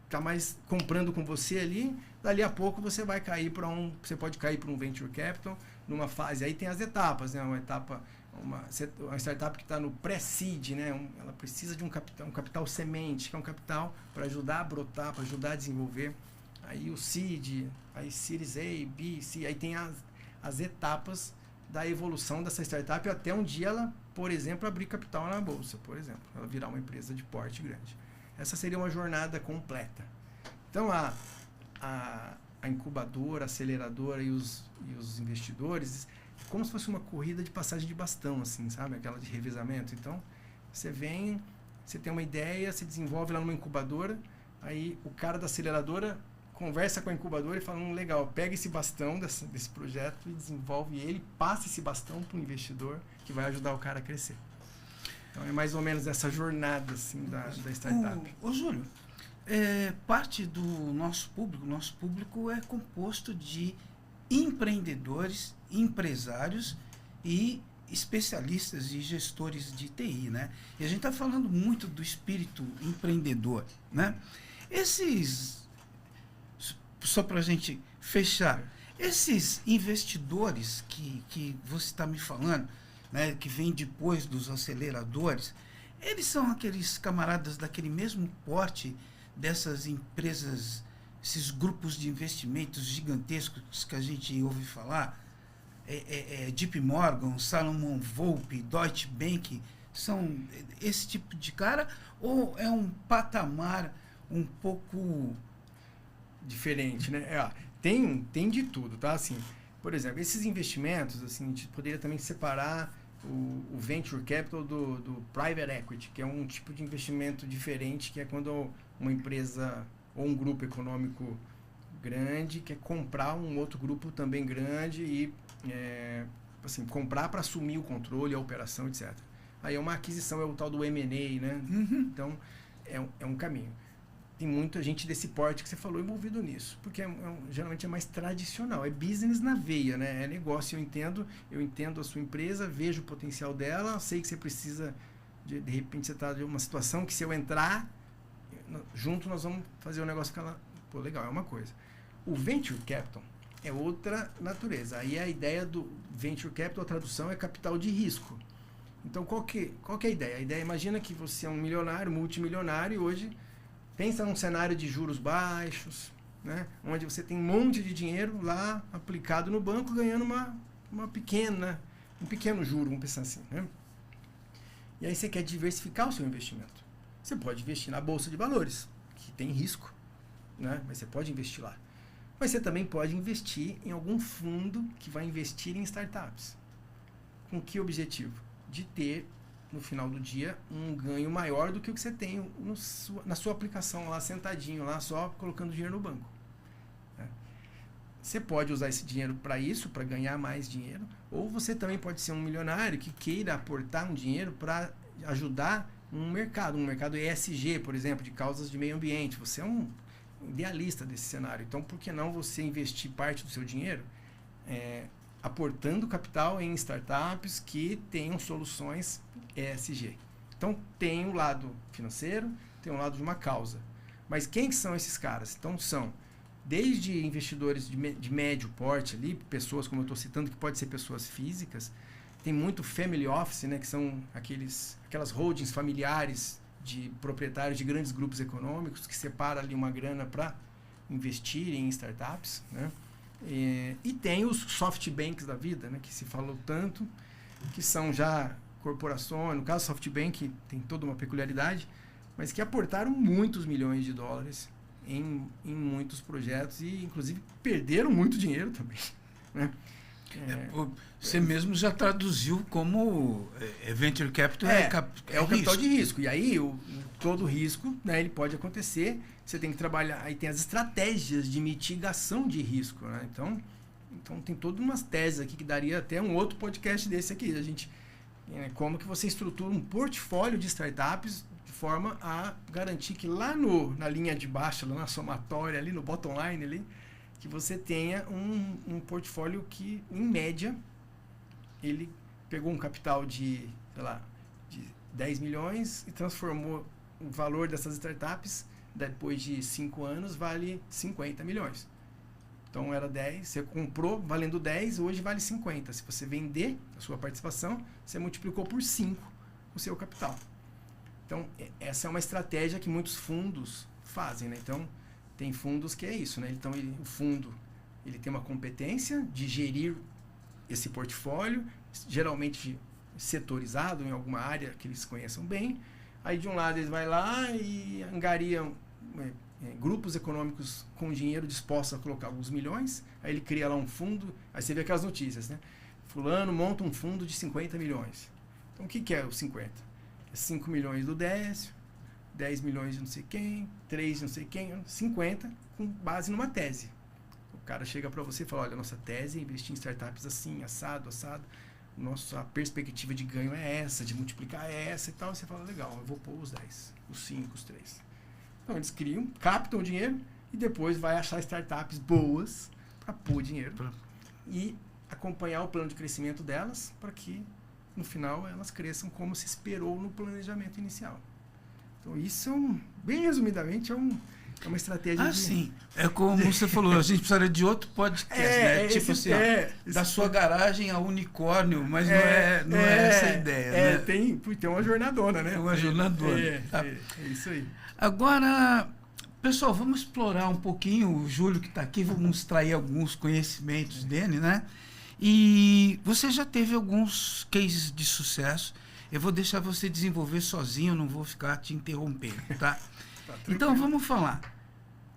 [SPEAKER 4] está mais comprando com você ali, dali a pouco você vai cair você pode cair para um venture capital numa fase. Aí tem as etapas, né? Uma startup que está no pré-seed, né? Ela precisa de um capital semente, que é um capital para ajudar a brotar, para ajudar a desenvolver. Aí o seed, aí Series A, B, C, aí tem as etapas da evolução dessa startup até um dia ela, por exemplo, abrir capital na bolsa, por exemplo, ela virar uma empresa de porte grande. Essa seria uma jornada completa. Então, a incubadora, a aceleradora e os investidores, é como se fosse uma corrida de passagem de bastão, assim, sabe? Aquela de revezamento. Então, você tem uma ideia, se desenvolve lá numa incubadora, aí o cara da aceleradora conversa com a incubadora e fala, legal, pega esse bastão desse projeto e desenvolve ele, passa esse bastão para o investidor que vai ajudar o cara a crescer. Então, é mais ou menos essa jornada assim, da startup.
[SPEAKER 3] Ô Júlio, parte do nosso público é composto de empreendedores, empresários e especialistas e gestores de TI, né? E a gente está falando muito do espírito empreendedor, né? Só para a gente fechar, esses investidores que você está me falando, né, que vêm depois dos aceleradores, eles são aqueles camaradas daquele mesmo porte dessas empresas, esses grupos de investimentos gigantescos que a gente ouve falar, JP Morgan, Salomon Volpe, Deutsche Bank, são esse tipo de cara, ou é um patamar um pouco
[SPEAKER 4] diferente, né? Tem de tudo, tá? Assim, por exemplo, esses investimentos, assim, a gente poderia também separar o venture capital do private equity, que é um tipo de investimento diferente, que é quando uma empresa ou um grupo econômico grande quer comprar um outro grupo também grande e assim, comprar para assumir o controle, a operação, etc. Aí é uma aquisição, é o tal do M&A, né?
[SPEAKER 3] Uhum.
[SPEAKER 4] Então, é um caminho. Tem muita gente desse porte que você falou envolvido nisso, porque geralmente é mais tradicional, é business na veia, né? É negócio, eu entendo a sua empresa, vejo o potencial dela, sei que você precisa, de repente você está em uma situação que se eu entrar, junto nós vamos fazer o negócio ficar lá. Pô, legal, é uma coisa. O Venture Capital é outra natureza. Aí a ideia do Venture Capital, a tradução é capital de risco. Então, qual que é a ideia? A ideia, imagina que você é um milionário, multimilionário, e hoje pensa num cenário de juros baixos, né? Onde você tem um monte de dinheiro lá aplicado no banco, ganhando um pequeno juro, vamos pensar assim, né? E aí você quer diversificar o seu investimento. Você pode investir na Bolsa de Valores, que tem risco, né? Mas você pode investir lá. Mas você também pode investir em algum fundo que vai investir em startups. Com que objetivo? De ter, no final do dia, um ganho maior do que o que você tem na sua aplicação lá, sentadinho lá, só colocando dinheiro no banco. Né? Você pode usar esse dinheiro para isso, para ganhar mais dinheiro, ou você também pode ser um milionário que queira aportar um dinheiro para ajudar um mercado ESG, por exemplo, de causas de meio ambiente. Você é um idealista desse cenário. Então, por que não você investir parte do seu dinheiro aportando capital em startups que tenham soluções ESG? Então, tem um lado financeiro, tem um lado de uma causa. Mas quem são esses caras? Então, são desde investidores de médio porte ali, pessoas, como eu estou citando, que pode ser pessoas físicas. Tem muito family office, né, que são aquelas holdings familiares de proprietários de grandes grupos econômicos que separam ali uma grana para investir em startups, né? E tem os softbanks da vida, né, que se falou tanto, que são já corporações. No caso, SoftBank tem toda uma peculiaridade, mas que aportaram muitos milhões de dólares em muitos projetos e, inclusive, perderam muito dinheiro também, né?
[SPEAKER 3] Você mesmo já traduziu como Venture Capital
[SPEAKER 4] é o capital de risco. E aí, todo risco, né, ele pode acontecer. Você tem que trabalhar. Aí tem as estratégias de mitigação de risco. Né? Então tem todas umas teses aqui que daria até um outro podcast desse aqui. A gente, como que você estrutura um portfólio de startups de forma a garantir que lá na linha de baixo, lá na somatória, ali no bottom line, ali, que você tenha um portfólio que, em média, ele pegou um capital de 10 milhões e transformou o valor dessas startups, depois de 5 anos, vale 50 milhões. Então, era 10, você comprou valendo 10, hoje vale 50. Se você vender a sua participação, você multiplicou por 5 o seu capital. Então, essa é uma estratégia que muitos fundos fazem, né? Então, tem fundos que é isso, né? Então, o fundo ele tem uma competência de gerir esse portfólio, geralmente setorizado em alguma área que eles conheçam bem. Aí, de um lado, eles vão lá e angariam grupos econômicos com dinheiro dispostos a colocar alguns milhões. Aí ele cria lá um fundo, aí você vê aquelas notícias, né? Fulano monta um fundo de 50 milhões. Então, o que é os 50? É 5 milhões do Décio, 10 milhões de não sei quem, 3 de não sei quem, 50, com base numa tese. O cara chega para você e fala, olha, nossa tese é investir em startups assim, assado, nossa perspectiva de ganho é essa, de multiplicar é essa e tal. Você fala, legal, eu vou pôr os 10, os 5, os 3. Então, eles captam o dinheiro e depois vai achar startups boas para pôr dinheiro e acompanhar o plano de crescimento delas para que no final elas cresçam como se esperou no planejamento inicial. Então isso, bem resumidamente, é uma estratégia
[SPEAKER 3] sim. É como você falou, a gente precisaria de outro podcast, né? Tipo assim, da sua garagem a unicórnio, mas não é essa a ideia, né?
[SPEAKER 4] Tem uma jornadona, né?
[SPEAKER 3] Uma jornadona.
[SPEAKER 4] É isso aí.
[SPEAKER 3] Agora, pessoal, vamos explorar um pouquinho o Júlio que está aqui, vamos extrair alguns conhecimentos dele, né? E você já teve alguns cases de sucesso. Eu vou deixar você desenvolver sozinho, não vou ficar te interrompendo, tá? Então, vamos falar.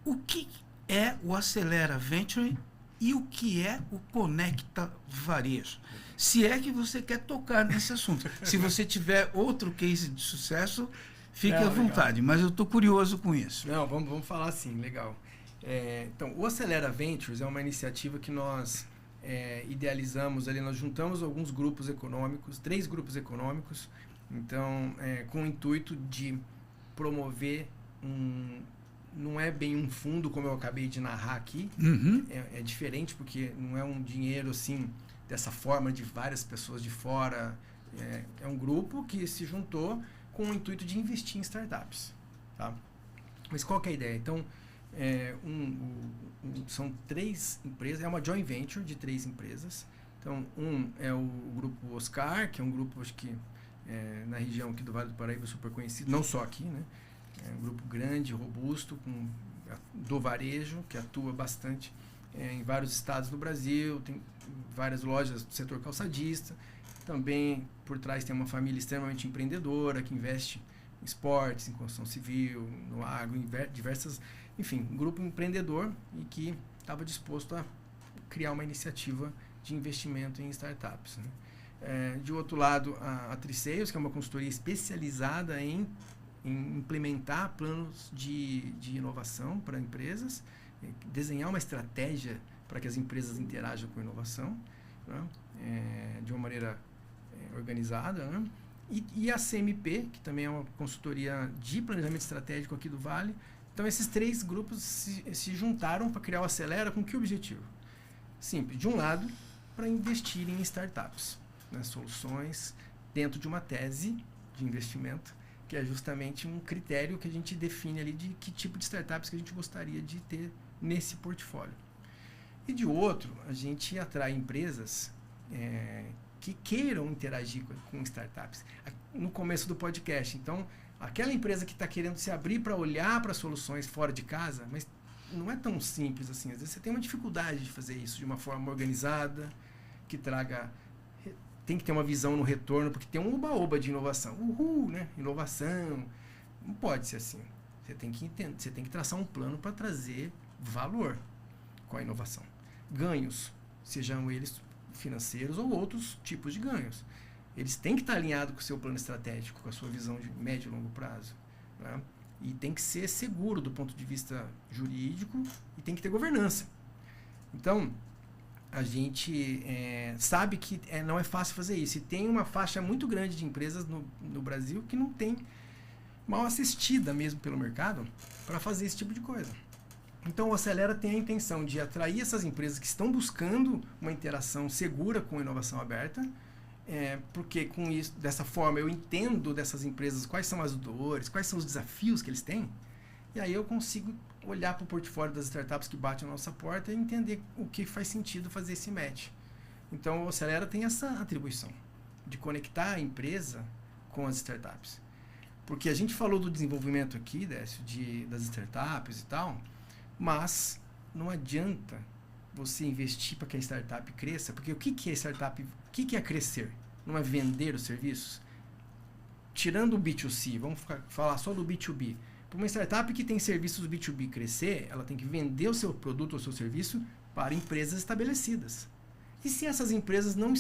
[SPEAKER 3] O que é o Acelera Venture e o que é o Conecta Varejo? Se é que você quer tocar nesse assunto. Se você tiver outro case de sucesso, fique à vontade. Legal. Mas eu estou curioso com isso.
[SPEAKER 4] Não, vamos falar assim, legal. Então, o Acelera Ventures é uma iniciativa que nós idealizamos ali, nós juntamos alguns grupos econômicos, 3 grupos econômicos, então, com o intuito de promover não é bem um fundo, como eu acabei de narrar aqui, é diferente, porque não é um dinheiro assim, dessa forma, de várias pessoas de fora, é um grupo que se juntou com o intuito de investir em startups, tá? Mas qual que é a ideia? Então, são 3 empresas, é uma joint venture de 3 empresas. Então, é o grupo Oscar, que é um grupo, acho que na região aqui do Vale do Paraíba super conhecido, não só aqui, né? É um grupo grande, robusto, do varejo, que atua bastante em vários estados do Brasil, tem várias lojas do setor calçadista. Também, por trás, tem uma família extremamente empreendedora, que investe em esportes, em construção civil, no agro, em diversas... Enfim, um grupo empreendedor e que estava disposto a criar uma iniciativa de investimento em startups, né? De outro lado, a Triceios, que é uma consultoria especializada em implementar planos de inovação para empresas, desenhar uma estratégia para que as empresas interajam com a inovação, né? De uma maneira organizada, né? E a CMP, que também é uma consultoria de planejamento estratégico aqui do Vale. Então, esses 3 grupos se juntaram para criar o Acelera com que objetivo? Simples. De um lado, para investir em startups, né? Soluções dentro de uma tese de investimento, que é justamente um critério que a gente define ali de que tipo de startups que a gente gostaria de ter nesse portfólio. E de outro, a gente atrai empresas que queiram interagir com startups. No começo do podcast, então, aquela empresa que está querendo se abrir para olhar para soluções fora de casa, mas não é tão simples assim. Às vezes você tem uma dificuldade de fazer isso de uma forma organizada, que traga... Tem que ter uma visão no retorno, porque tem um oba-oba de inovação. Uhul, né? Inovação. Não pode ser assim. Você tem que entender, você tem que traçar um plano para trazer valor com a inovação. Ganhos, sejam eles financeiros ou outros tipos de ganhos. Eles têm que estar alinhados com o seu plano estratégico, com a sua visão de médio e longo prazo, né? E tem que ser seguro do ponto de vista jurídico e tem que ter governança. Então, a gente sabe que não é fácil fazer isso. E tem uma faixa muito grande de empresas no Brasil que não tem mal assistida mesmo pelo mercado para fazer esse tipo de coisa. Então, o Acelera tem a intenção de atrair essas empresas que estão buscando uma interação segura com a inovação aberta, porque com isso, dessa forma eu entendo dessas empresas quais são as dores, quais são os desafios que eles têm, e aí eu consigo olhar para o portfólio das startups que batem na nossa porta e entender o que faz sentido fazer esse match. Então, o Acelera tem essa atribuição de conectar a empresa com as startups. Porque a gente falou do desenvolvimento aqui, Décio, das startups e tal, mas não adianta você investir para que a startup cresça, porque o que é startup? O que é crescer? Não é vender os serviços? Tirando o B2C, vamos falar só do B2B. Para uma startup que tem serviços B2B crescer, ela tem que vender o seu produto ou seu serviço para empresas estabelecidas. E se essas empresas não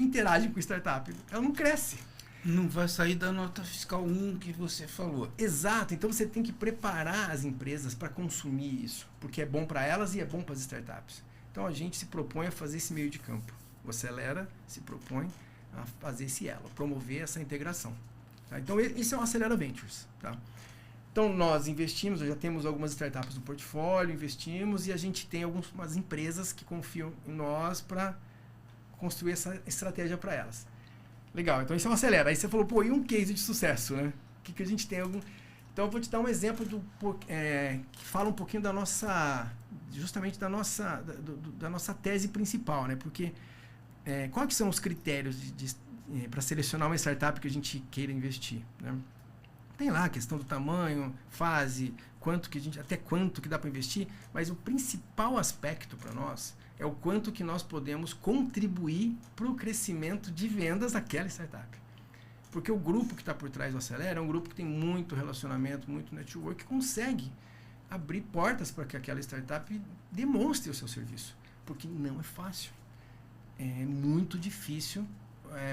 [SPEAKER 4] interagem com a startup, ela não cresce.
[SPEAKER 3] Não vai sair da nota fiscal 1 que você falou.
[SPEAKER 4] Exato. Então você tem que preparar as empresas para consumir isso, porque é bom para elas e é bom para as startups. Então a gente se propõe a fazer esse meio de campo. O Acelera se propõe a fazer esse elo, promover essa integração. Tá? Então isso é o Acelera Ventures. Tá? Então nós investimos, já temos algumas startups no portfólio, investimos e a gente tem algumas empresas que confiam em nós para construir essa estratégia para elas. Legal, então isso é um acelera. Aí você falou, pô, e um case de sucesso, né? O que a gente tem? Então eu vou te dar um exemplo que fala um pouquinho da nossa, justamente da nossa tese principal, né? Porque quais são os critérios para selecionar uma startup que a gente queira investir, né? Tem lá a questão do tamanho, fase, até quanto que dá para investir, mas o principal aspecto para nós é o quanto que nós podemos contribuir para o crescimento de vendas daquela startup. Porque o grupo que está por trás do Acelera é um grupo que tem muito relacionamento, muito network, que consegue abrir portas para que aquela startup demonstre o seu serviço. Porque não é fácil. É muito difícil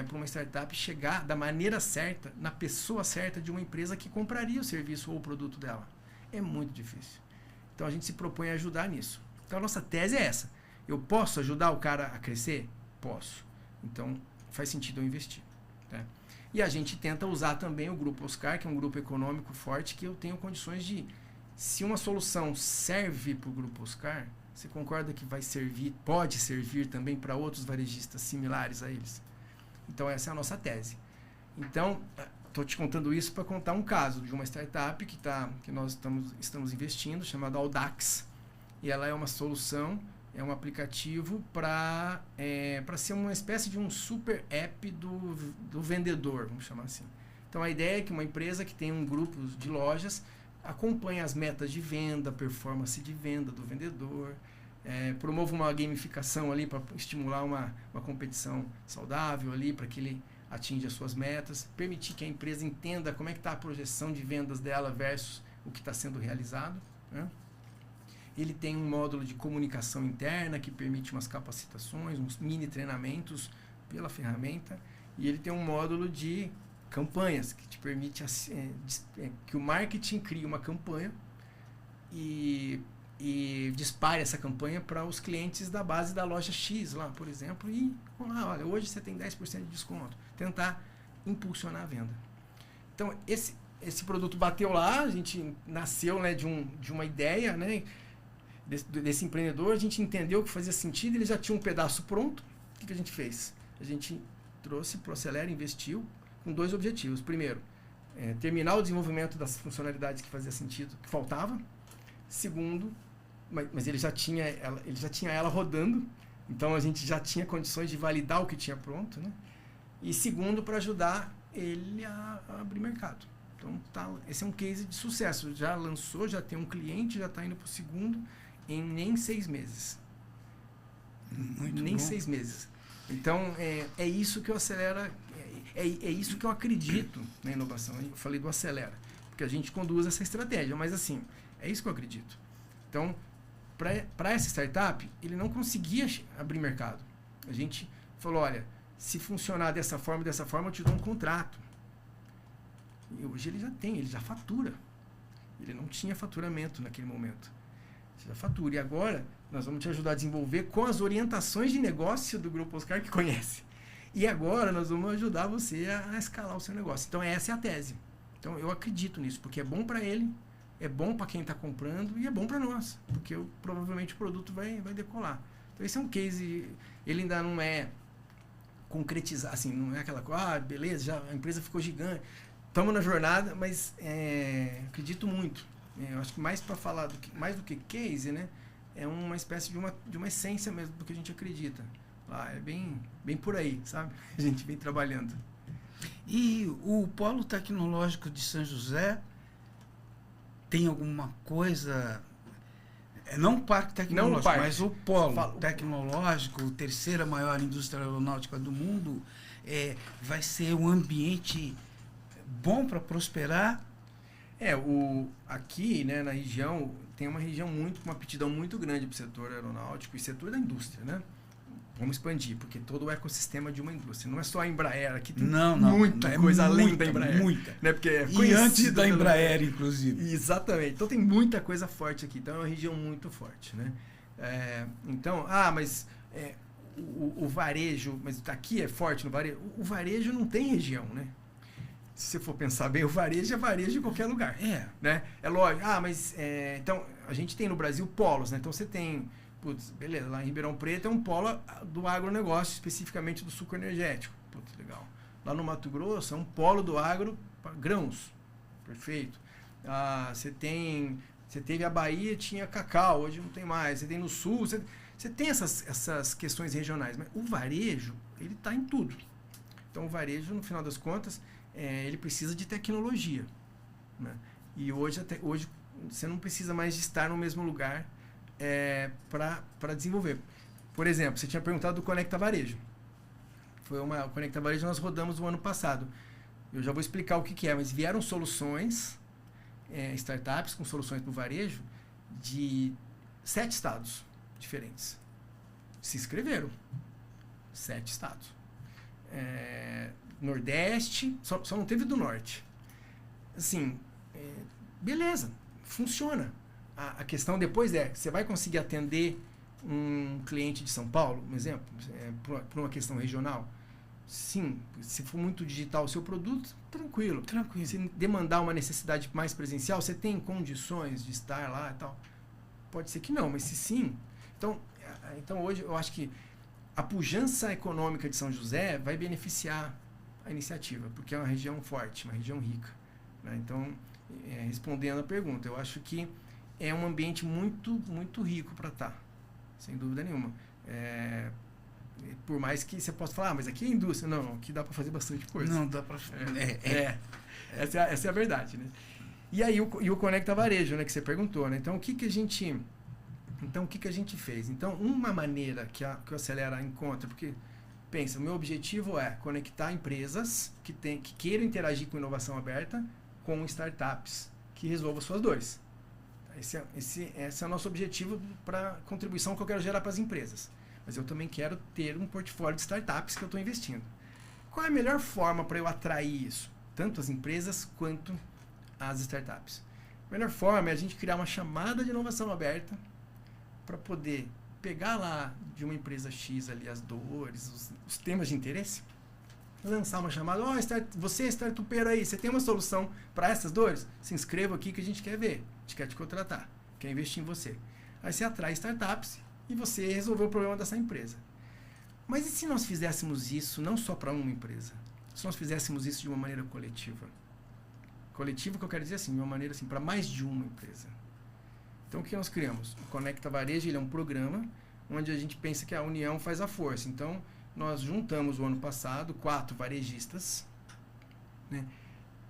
[SPEAKER 4] para uma startup chegar da maneira certa, na pessoa certa de uma empresa que compraria o serviço ou o produto dela. É muito difícil. Então a gente se propõe a ajudar nisso. Então a nossa tese é essa. Eu posso ajudar o cara a crescer? Posso. Então faz sentido eu investir. Tá? E a gente tenta usar também o Grupo Oscar, que é um grupo econômico forte, que eu tenho condições de... Se uma solução serve para o Grupo Oscar, você concorda que pode servir também para outros varejistas similares a eles? Então essa é a nossa tese. Então, estou te contando isso para contar um caso de uma startup que nós estamos investindo, chamada Audax. E ela é uma solução, é um aplicativo para ser uma espécie de um super app do vendedor, vamos chamar assim. Então a ideia é que uma empresa que tem um grupo de lojas acompanhe as metas de venda, performance de venda do vendedor, promova uma gamificação ali para estimular uma competição saudável ali, para que ele atinja as suas metas, permitir que a empresa entenda como é que está a projeção de vendas dela versus o que está sendo realizado, né? Ele tem um módulo de comunicação interna que permite umas capacitações, uns mini treinamentos pela ferramenta, e ele tem um módulo de campanhas que te permite que o marketing crie uma campanha e dispare essa campanha para os clientes da base da loja X lá, por exemplo, e olha, hoje você tem 10% de desconto. Tentar impulsionar a venda. Então, esse produto bateu lá, a gente nasceu, né, de uma ideia, né, desse empreendedor, a gente entendeu que fazia sentido, ele já tinha um pedaço pronto. O que a gente fez? A gente trouxe para o Acelera, investiu com 2 objetivos. Primeiro, terminar o desenvolvimento das funcionalidades que fazia sentido, que faltava. Segundo, mas ele já tinha ela rodando, então a gente já tinha condições de validar o que tinha pronto, né? E segundo, para ajudar ele a abrir mercado. Então, esse é um case de sucesso. Já lançou, já tem um cliente, já está indo para o segundo em nem 6 meses.
[SPEAKER 3] Muito
[SPEAKER 4] nem
[SPEAKER 3] bom.
[SPEAKER 4] 6 meses. Então, é isso que eu acelera, é isso que eu acredito na inovação. Eu falei do Acelera, porque a gente conduz essa estratégia, mas assim, é isso que eu acredito. Então, para essa startup, ele não conseguia abrir mercado. A gente falou, olha, se funcionar dessa forma, eu te dou um contrato. E hoje ele já fatura. Ele não tinha faturamento naquele momento. Ele já fatura. E agora, nós vamos te ajudar a desenvolver com as orientações de negócio do Grupo Oscar que conhece. E agora, nós vamos ajudar você a escalar o seu negócio. Então, essa é a tese. Então, eu acredito nisso, porque é bom para ele, é bom para quem está comprando e é bom para nós, porque provavelmente o produto vai decolar. Então, esse é um case, ele ainda não é concretizar, assim, não é aquela coisa, beleza, já a empresa ficou gigante, estamos na jornada, mas acredito muito. Eu acho que mais para falar mais do que case, né, é uma espécie de uma essência mesmo do que a gente acredita. É bem por aí, sabe? A gente vem trabalhando.
[SPEAKER 3] E o Polo Tecnológico de São José tem alguma coisa... Não o Parque Tecnológico, mas o Polo Tecnológico, terceira maior indústria aeronáutica do mundo, vai ser um ambiente bom para prosperar?
[SPEAKER 4] Aqui, né, na região, tem uma aptidão muito grande para o setor aeronáutico e setor da indústria, né? Vamos expandir, porque todo o ecossistema de uma indústria. Não é só a Embraer, aqui tem muita coisa além da Embraer.
[SPEAKER 3] Muita.
[SPEAKER 4] Né? Porque
[SPEAKER 3] e antes da Embraer, inclusive.
[SPEAKER 4] Exatamente. Então tem muita coisa forte aqui. Então é uma região muito forte. Né? O varejo, mas aqui é forte no varejo. O varejo não tem região, né? Se você for pensar bem, o varejo é varejo em qualquer lugar. Né? É lógico. Então, a gente tem no Brasil polos, né? Então você tem... beleza, lá em Ribeirão Preto é um polo do agronegócio, especificamente do suco energético. Legal. Lá no Mato Grosso é um polo do agro, grãos. Perfeito. Você teve a Bahia, tinha cacau, hoje não tem mais. Você tem no sul, você tem essas questões regionais. Mas o varejo, ele está em tudo. Então o varejo, no final das contas, ele precisa de tecnologia. Né? E hoje você não precisa mais de estar no mesmo lugar para desenvolver. Por exemplo, você tinha perguntado do Conecta Varejo. O Conecta Varejo nós rodamos o ano passado. Eu já vou explicar o que é, mas vieram soluções, startups com soluções para o varejo de 7 estados diferentes. Se inscreveram. 7 estados. Nordeste, só não teve do Norte. Assim, beleza, funciona. A questão depois você vai conseguir atender um cliente de São Paulo, um exemplo, por uma questão regional? Sim, se for muito digital o seu produto, tranquilo. Se demandar uma necessidade mais presencial, você tem condições de estar lá e tal? Pode ser que não, mas se sim... Então hoje eu acho que a pujança econômica de São José vai beneficiar a iniciativa, porque é uma região forte, uma região rica. Né? Então, respondendo a pergunta, eu acho que é um ambiente muito, muito rico para estar, sem dúvida nenhuma. Por mais que você possa falar, mas aqui é indústria. Não, aqui dá para fazer bastante coisa.
[SPEAKER 3] Não, dá para...
[SPEAKER 4] Essa é a verdade, né? E aí o Conecta Varejo, né, que você perguntou, né? Então, o que a gente fez? Então, uma maneira que o Acelera encontra, porque, pensa, o meu objetivo é conectar empresas que queiram interagir com inovação aberta com startups que resolvam suas dores. Esse é o nosso objetivo para a contribuição que eu quero gerar para as empresas. Mas eu também quero ter um portfólio de startups que eu estou investindo. Qual é a melhor forma para eu atrair isso? Tanto as empresas quanto as startups. A melhor forma é a gente criar uma chamada de inovação aberta para poder pegar lá de uma empresa X ali as dores, os temas de interesse, lançar uma chamada, você é startupeiro aí, você tem uma solução para essas dores? Se inscreva aqui que a gente quer ver, a gente quer te contratar, quer investir em você. Aí você atrai startups e você resolveu o problema dessa empresa. Mas e se nós fizéssemos isso não só para uma empresa? Se nós fizéssemos isso de uma maneira coletiva? Coletiva, que eu quero dizer assim, de uma maneira assim, para mais de uma empresa. Então, o que nós criamos? O Conecta Varejo, ele é um programa onde a gente pensa que a união faz a força. Então, nós juntamos o ano passado 4 varejistas. Né?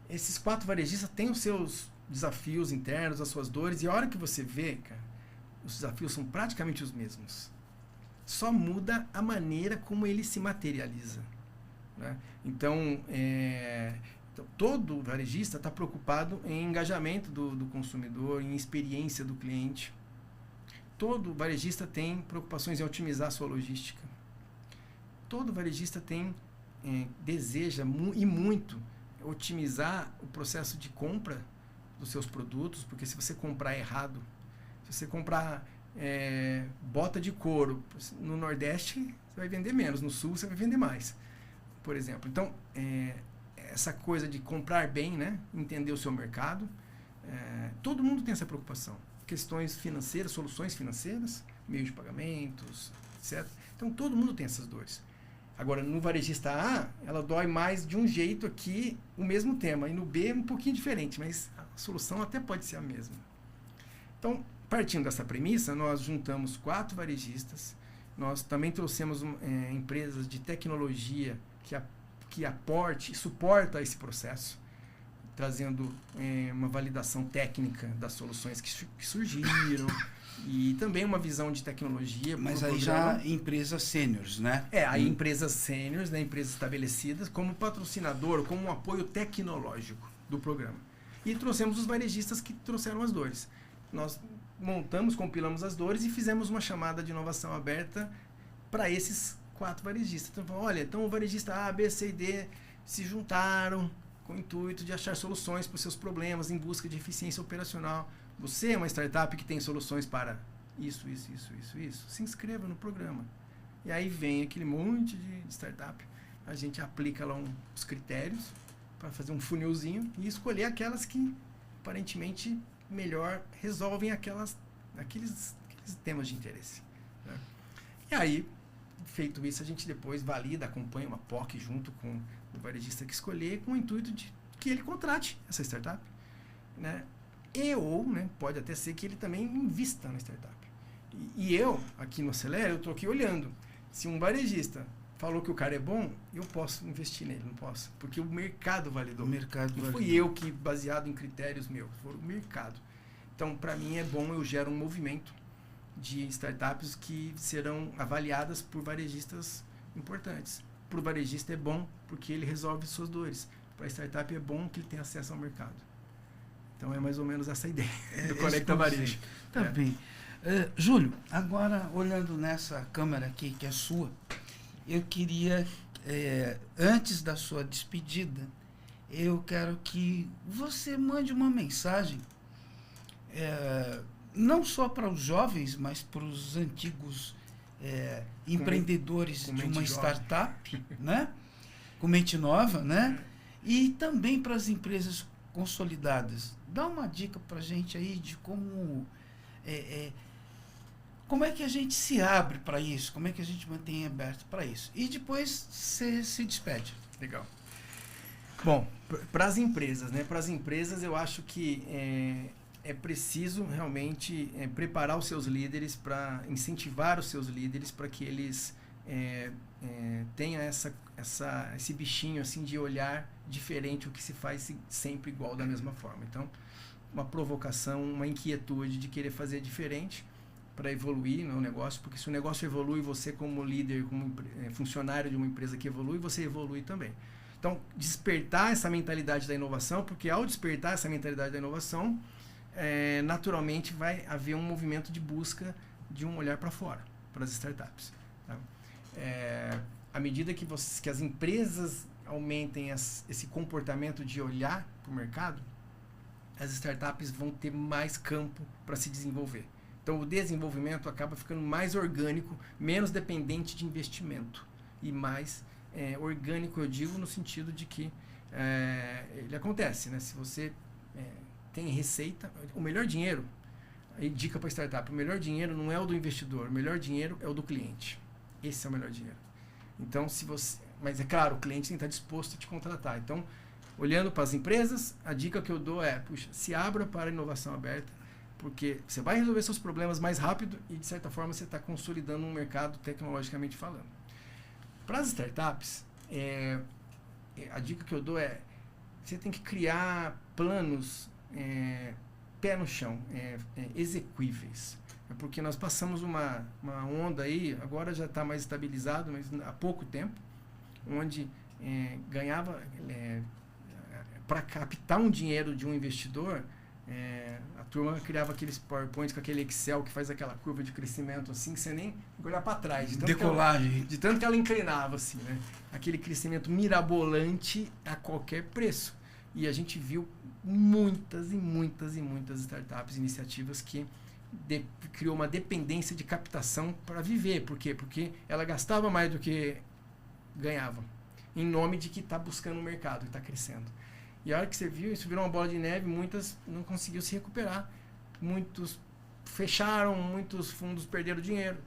[SPEAKER 4] Esses 4 varejistas têm os seus desafios internos, as suas dores, e a hora que você vê, cara, os desafios são praticamente os mesmos. Só muda a maneira como ele se materializa. Né? Então, todo varejista está preocupado em engajamento do consumidor, em experiência do cliente. Todo varejista tem preocupações em otimizar a sua logística. Todo varejista deseja e muito otimizar o processo de compra dos seus produtos, porque se você comprar errado, se você comprar bota de couro no Nordeste, você vai vender menos, no Sul você vai vender mais, por exemplo. Então, essa coisa de comprar bem, né? Entender o seu mercado, todo mundo tem essa preocupação. Questões financeiras, soluções financeiras, meios de pagamentos, etc. Então, todo mundo tem essas dores. Agora, no varejista A, ela dói mais de um jeito aqui, o mesmo tema. E no B, um pouquinho diferente, mas a solução até pode ser a mesma. Então, partindo dessa premissa, nós juntamos 4 varejistas. Nós também trouxemos empresas de tecnologia que aporte e suporta esse processo, trazendo uma validação técnica das soluções que surgiram e também uma visão de tecnologia.
[SPEAKER 3] Mas aí já empresas sêniores, né?
[SPEAKER 4] Aí empresas sêniores, né, empresas estabelecidas, como patrocinador, como um apoio tecnológico do programa. E trouxemos os varejistas que trouxeram as dores. Nós compilamos as dores e fizemos uma chamada de inovação aberta para esses 4 varejistas. Então, olha, então o varejista A, B, C e D se juntaram com o intuito de achar soluções para os seus problemas em busca de eficiência operacional. Você é uma startup que tem soluções para isso. Se inscreva no programa. E aí vem aquele monte de startup. A gente aplica lá uns critérios para fazer um funilzinho e escolher aquelas que aparentemente melhor resolvem aqueles temas de interesse. Né? E aí, feito isso, a gente depois valida, acompanha uma POC junto com o varejista que escolher, com o intuito de que ele contrate essa startup, né? Ou, né, pode até ser que ele também invista na startup. E eu, aqui no Acelera, eu estou aqui olhando. Se um varejista falou que o cara é bom, eu posso investir nele, não posso. Porque o mercado validou. Não fui eu que, baseado em critérios meus, foi o mercado. Então, para mim, é bom, eu gero um movimento de startups que serão avaliadas por varejistas importantes. Para o varejista é bom, porque ele resolve suas dores. Para a startup é bom que ele tenha acesso ao mercado. Então, é mais ou menos essa ideia do Conecta Varejo.
[SPEAKER 3] Tá bem. Júlio, agora, olhando nessa câmera aqui, que é sua, eu queria, antes da sua despedida, eu quero que você mande uma mensagem, não só para os jovens, mas para os antigos empreendedores de uma startup, né? Com mente nova, né? E também para as empresas consolidadas. Dá uma dica para a gente aí de como é que a gente se abre para isso, como é que a gente mantém aberto para isso. E depois você se despede.
[SPEAKER 4] Legal. Bom, para as empresas, né? Para as empresas eu acho que é preciso realmente preparar os seus líderes, para incentivar os seus líderes para que eles tenham esse bichinho assim de olhar diferente o que se faz sempre igual da mesma forma. Então, uma provocação, uma inquietude de querer fazer diferente para evoluir no negócio, porque se o negócio evolui, você como líder, como funcionário de uma empresa que evolui, você evolui também. Então, despertar essa mentalidade da inovação, porque ao despertar essa mentalidade da inovação, naturalmente vai haver um movimento de busca de um olhar para fora, para as startups. Tá? À medida que as empresas aumentem esse comportamento de olhar para o mercado, as startups vão ter mais campo para se desenvolver. Então, o desenvolvimento acaba ficando mais orgânico, menos dependente de investimento e mais orgânico, eu digo, no sentido de que ele acontece, né? Se você tem receita, o melhor dinheiro, aí dica para startup, o melhor dinheiro não é o do investidor, o melhor dinheiro é o do cliente. Esse é o melhor dinheiro. Então, mas é claro, o cliente tem que estar disposto a te contratar. Então, olhando para as empresas, a dica que eu dou é, puxa, se abra para a inovação aberta, porque você vai resolver seus problemas mais rápido e, de certa forma, você está consolidando um mercado tecnologicamente falando. Para as startups, a dica que eu dou é, você tem que criar planos pé no chão, exequíveis. Porque nós passamos uma onda aí, agora já está mais estabilizado, mas há pouco tempo, onde ganhava, para captar um dinheiro de um investidor, a turma criava aqueles PowerPoints com aquele Excel que faz aquela curva de crescimento assim, que você nem olhar para trás.
[SPEAKER 3] Decolagem.
[SPEAKER 4] De tanto que ela inclinava, assim, né? Aquele crescimento mirabolante a qualquer preço. E a gente viu muitas e muitas e muitas startups, iniciativas que criou uma dependência de captação para viver. Por quê? Porque ela gastava mais do que ganhava, em nome de que está buscando um mercado, que está crescendo. E a hora que você viu, isso virou uma bola de neve, muitas não conseguiu se recuperar. Muitos fecharam, muitos fundos perderam dinheiro.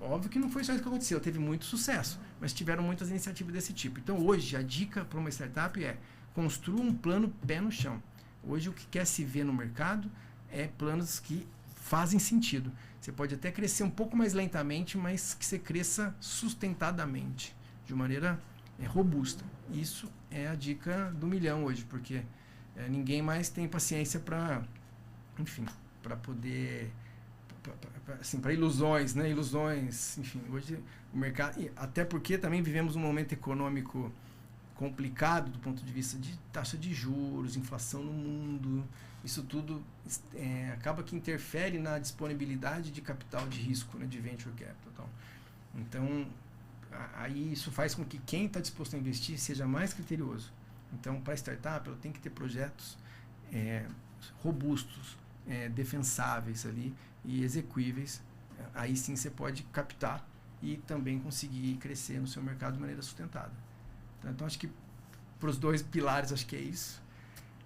[SPEAKER 4] Óbvio que não foi só isso que aconteceu, teve muito sucesso, mas tiveram muitas iniciativas desse tipo. Então hoje, a dica para uma startup é construa um plano pé no chão. Hoje o que quer se ver no mercado é planos que fazem sentido. Você pode até crescer um pouco mais lentamente, mas que você cresça sustentadamente, de maneira robusta. Isso é a dica do milhão hoje, porque ninguém mais tem paciência para, enfim, para poder, assim, para ilusões, né? Ilusões, enfim, hoje o mercado, até porque também vivemos um momento econômico complicado do ponto de vista de taxa de juros, inflação no mundo, isso tudo acaba que interfere na disponibilidade de capital de risco, né, de venture capital. Então, aí isso faz com que quem está disposto a investir seja mais criterioso. Então, para a startup, ela tem que ter projetos robustos, defensáveis ali e execuíveis. Aí sim você pode captar e também conseguir crescer no seu mercado de maneira sustentada. Então, acho que para os dois pilares, acho que é isso.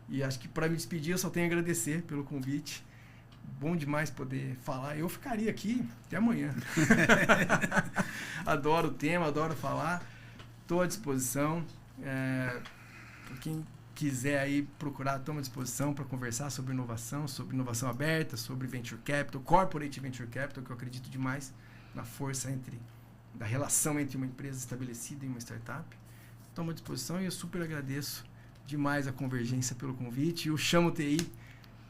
[SPEAKER 4] E acho que para me despedir, eu só tenho a agradecer pelo convite. Bom demais poder falar. Eu ficaria aqui até amanhã. Adoro o tema, adoro falar. Estou à disposição. Para quem quiser aí procurar, estamos à disposição para conversar sobre inovação aberta, sobre venture capital, corporate venture capital, que eu acredito demais na força da relação entre uma empresa estabelecida e uma startup. Estamos à disposição e eu super agradeço demais a Convergência pelo convite. Eu chamo TI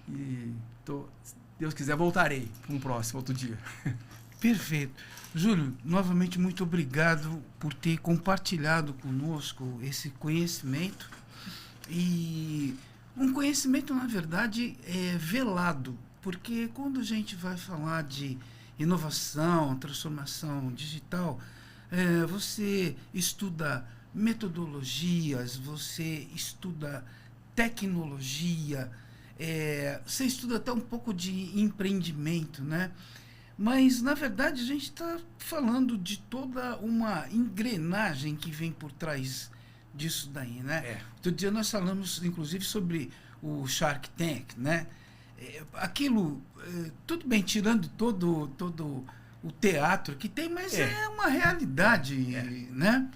[SPEAKER 4] e, se Deus quiser, voltarei para um próximo, outro dia.
[SPEAKER 3] Perfeito. Júlio, novamente muito obrigado por ter compartilhado conosco esse conhecimento. E um conhecimento, na verdade, velado, porque quando a gente vai falar de inovação, transformação digital, você estuda metodologias, você estuda tecnologia, você estuda até um pouco de empreendimento, né? Mas, na verdade, a gente está falando de toda uma engrenagem que vem por trás disso daí, né? Outro dia nós falamos, inclusive, sobre o Shark Tank, né? Aquilo, tudo bem, tirando todo o teatro que tem, mas é uma realidade, né?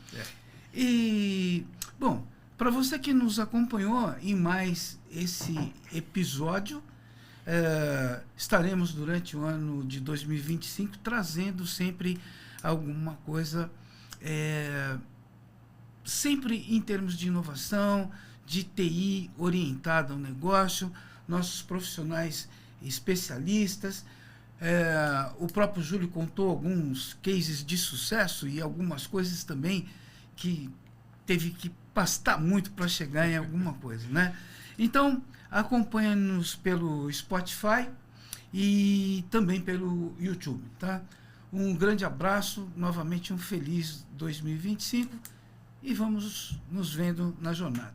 [SPEAKER 3] E, bom, para você que nos acompanhou em mais esse episódio, estaremos durante o ano de 2025 trazendo sempre alguma coisa, sempre em termos de inovação, de TI orientada ao negócio, nossos profissionais especialistas. O próprio Júlio contou alguns cases de sucesso e algumas coisas também que teve que pastar muito para chegar em alguma coisa, né? Então, acompanha-nos pelo Spotify e também pelo YouTube, tá? Um grande abraço, novamente um feliz 2025 e vamos nos vendo na jornada.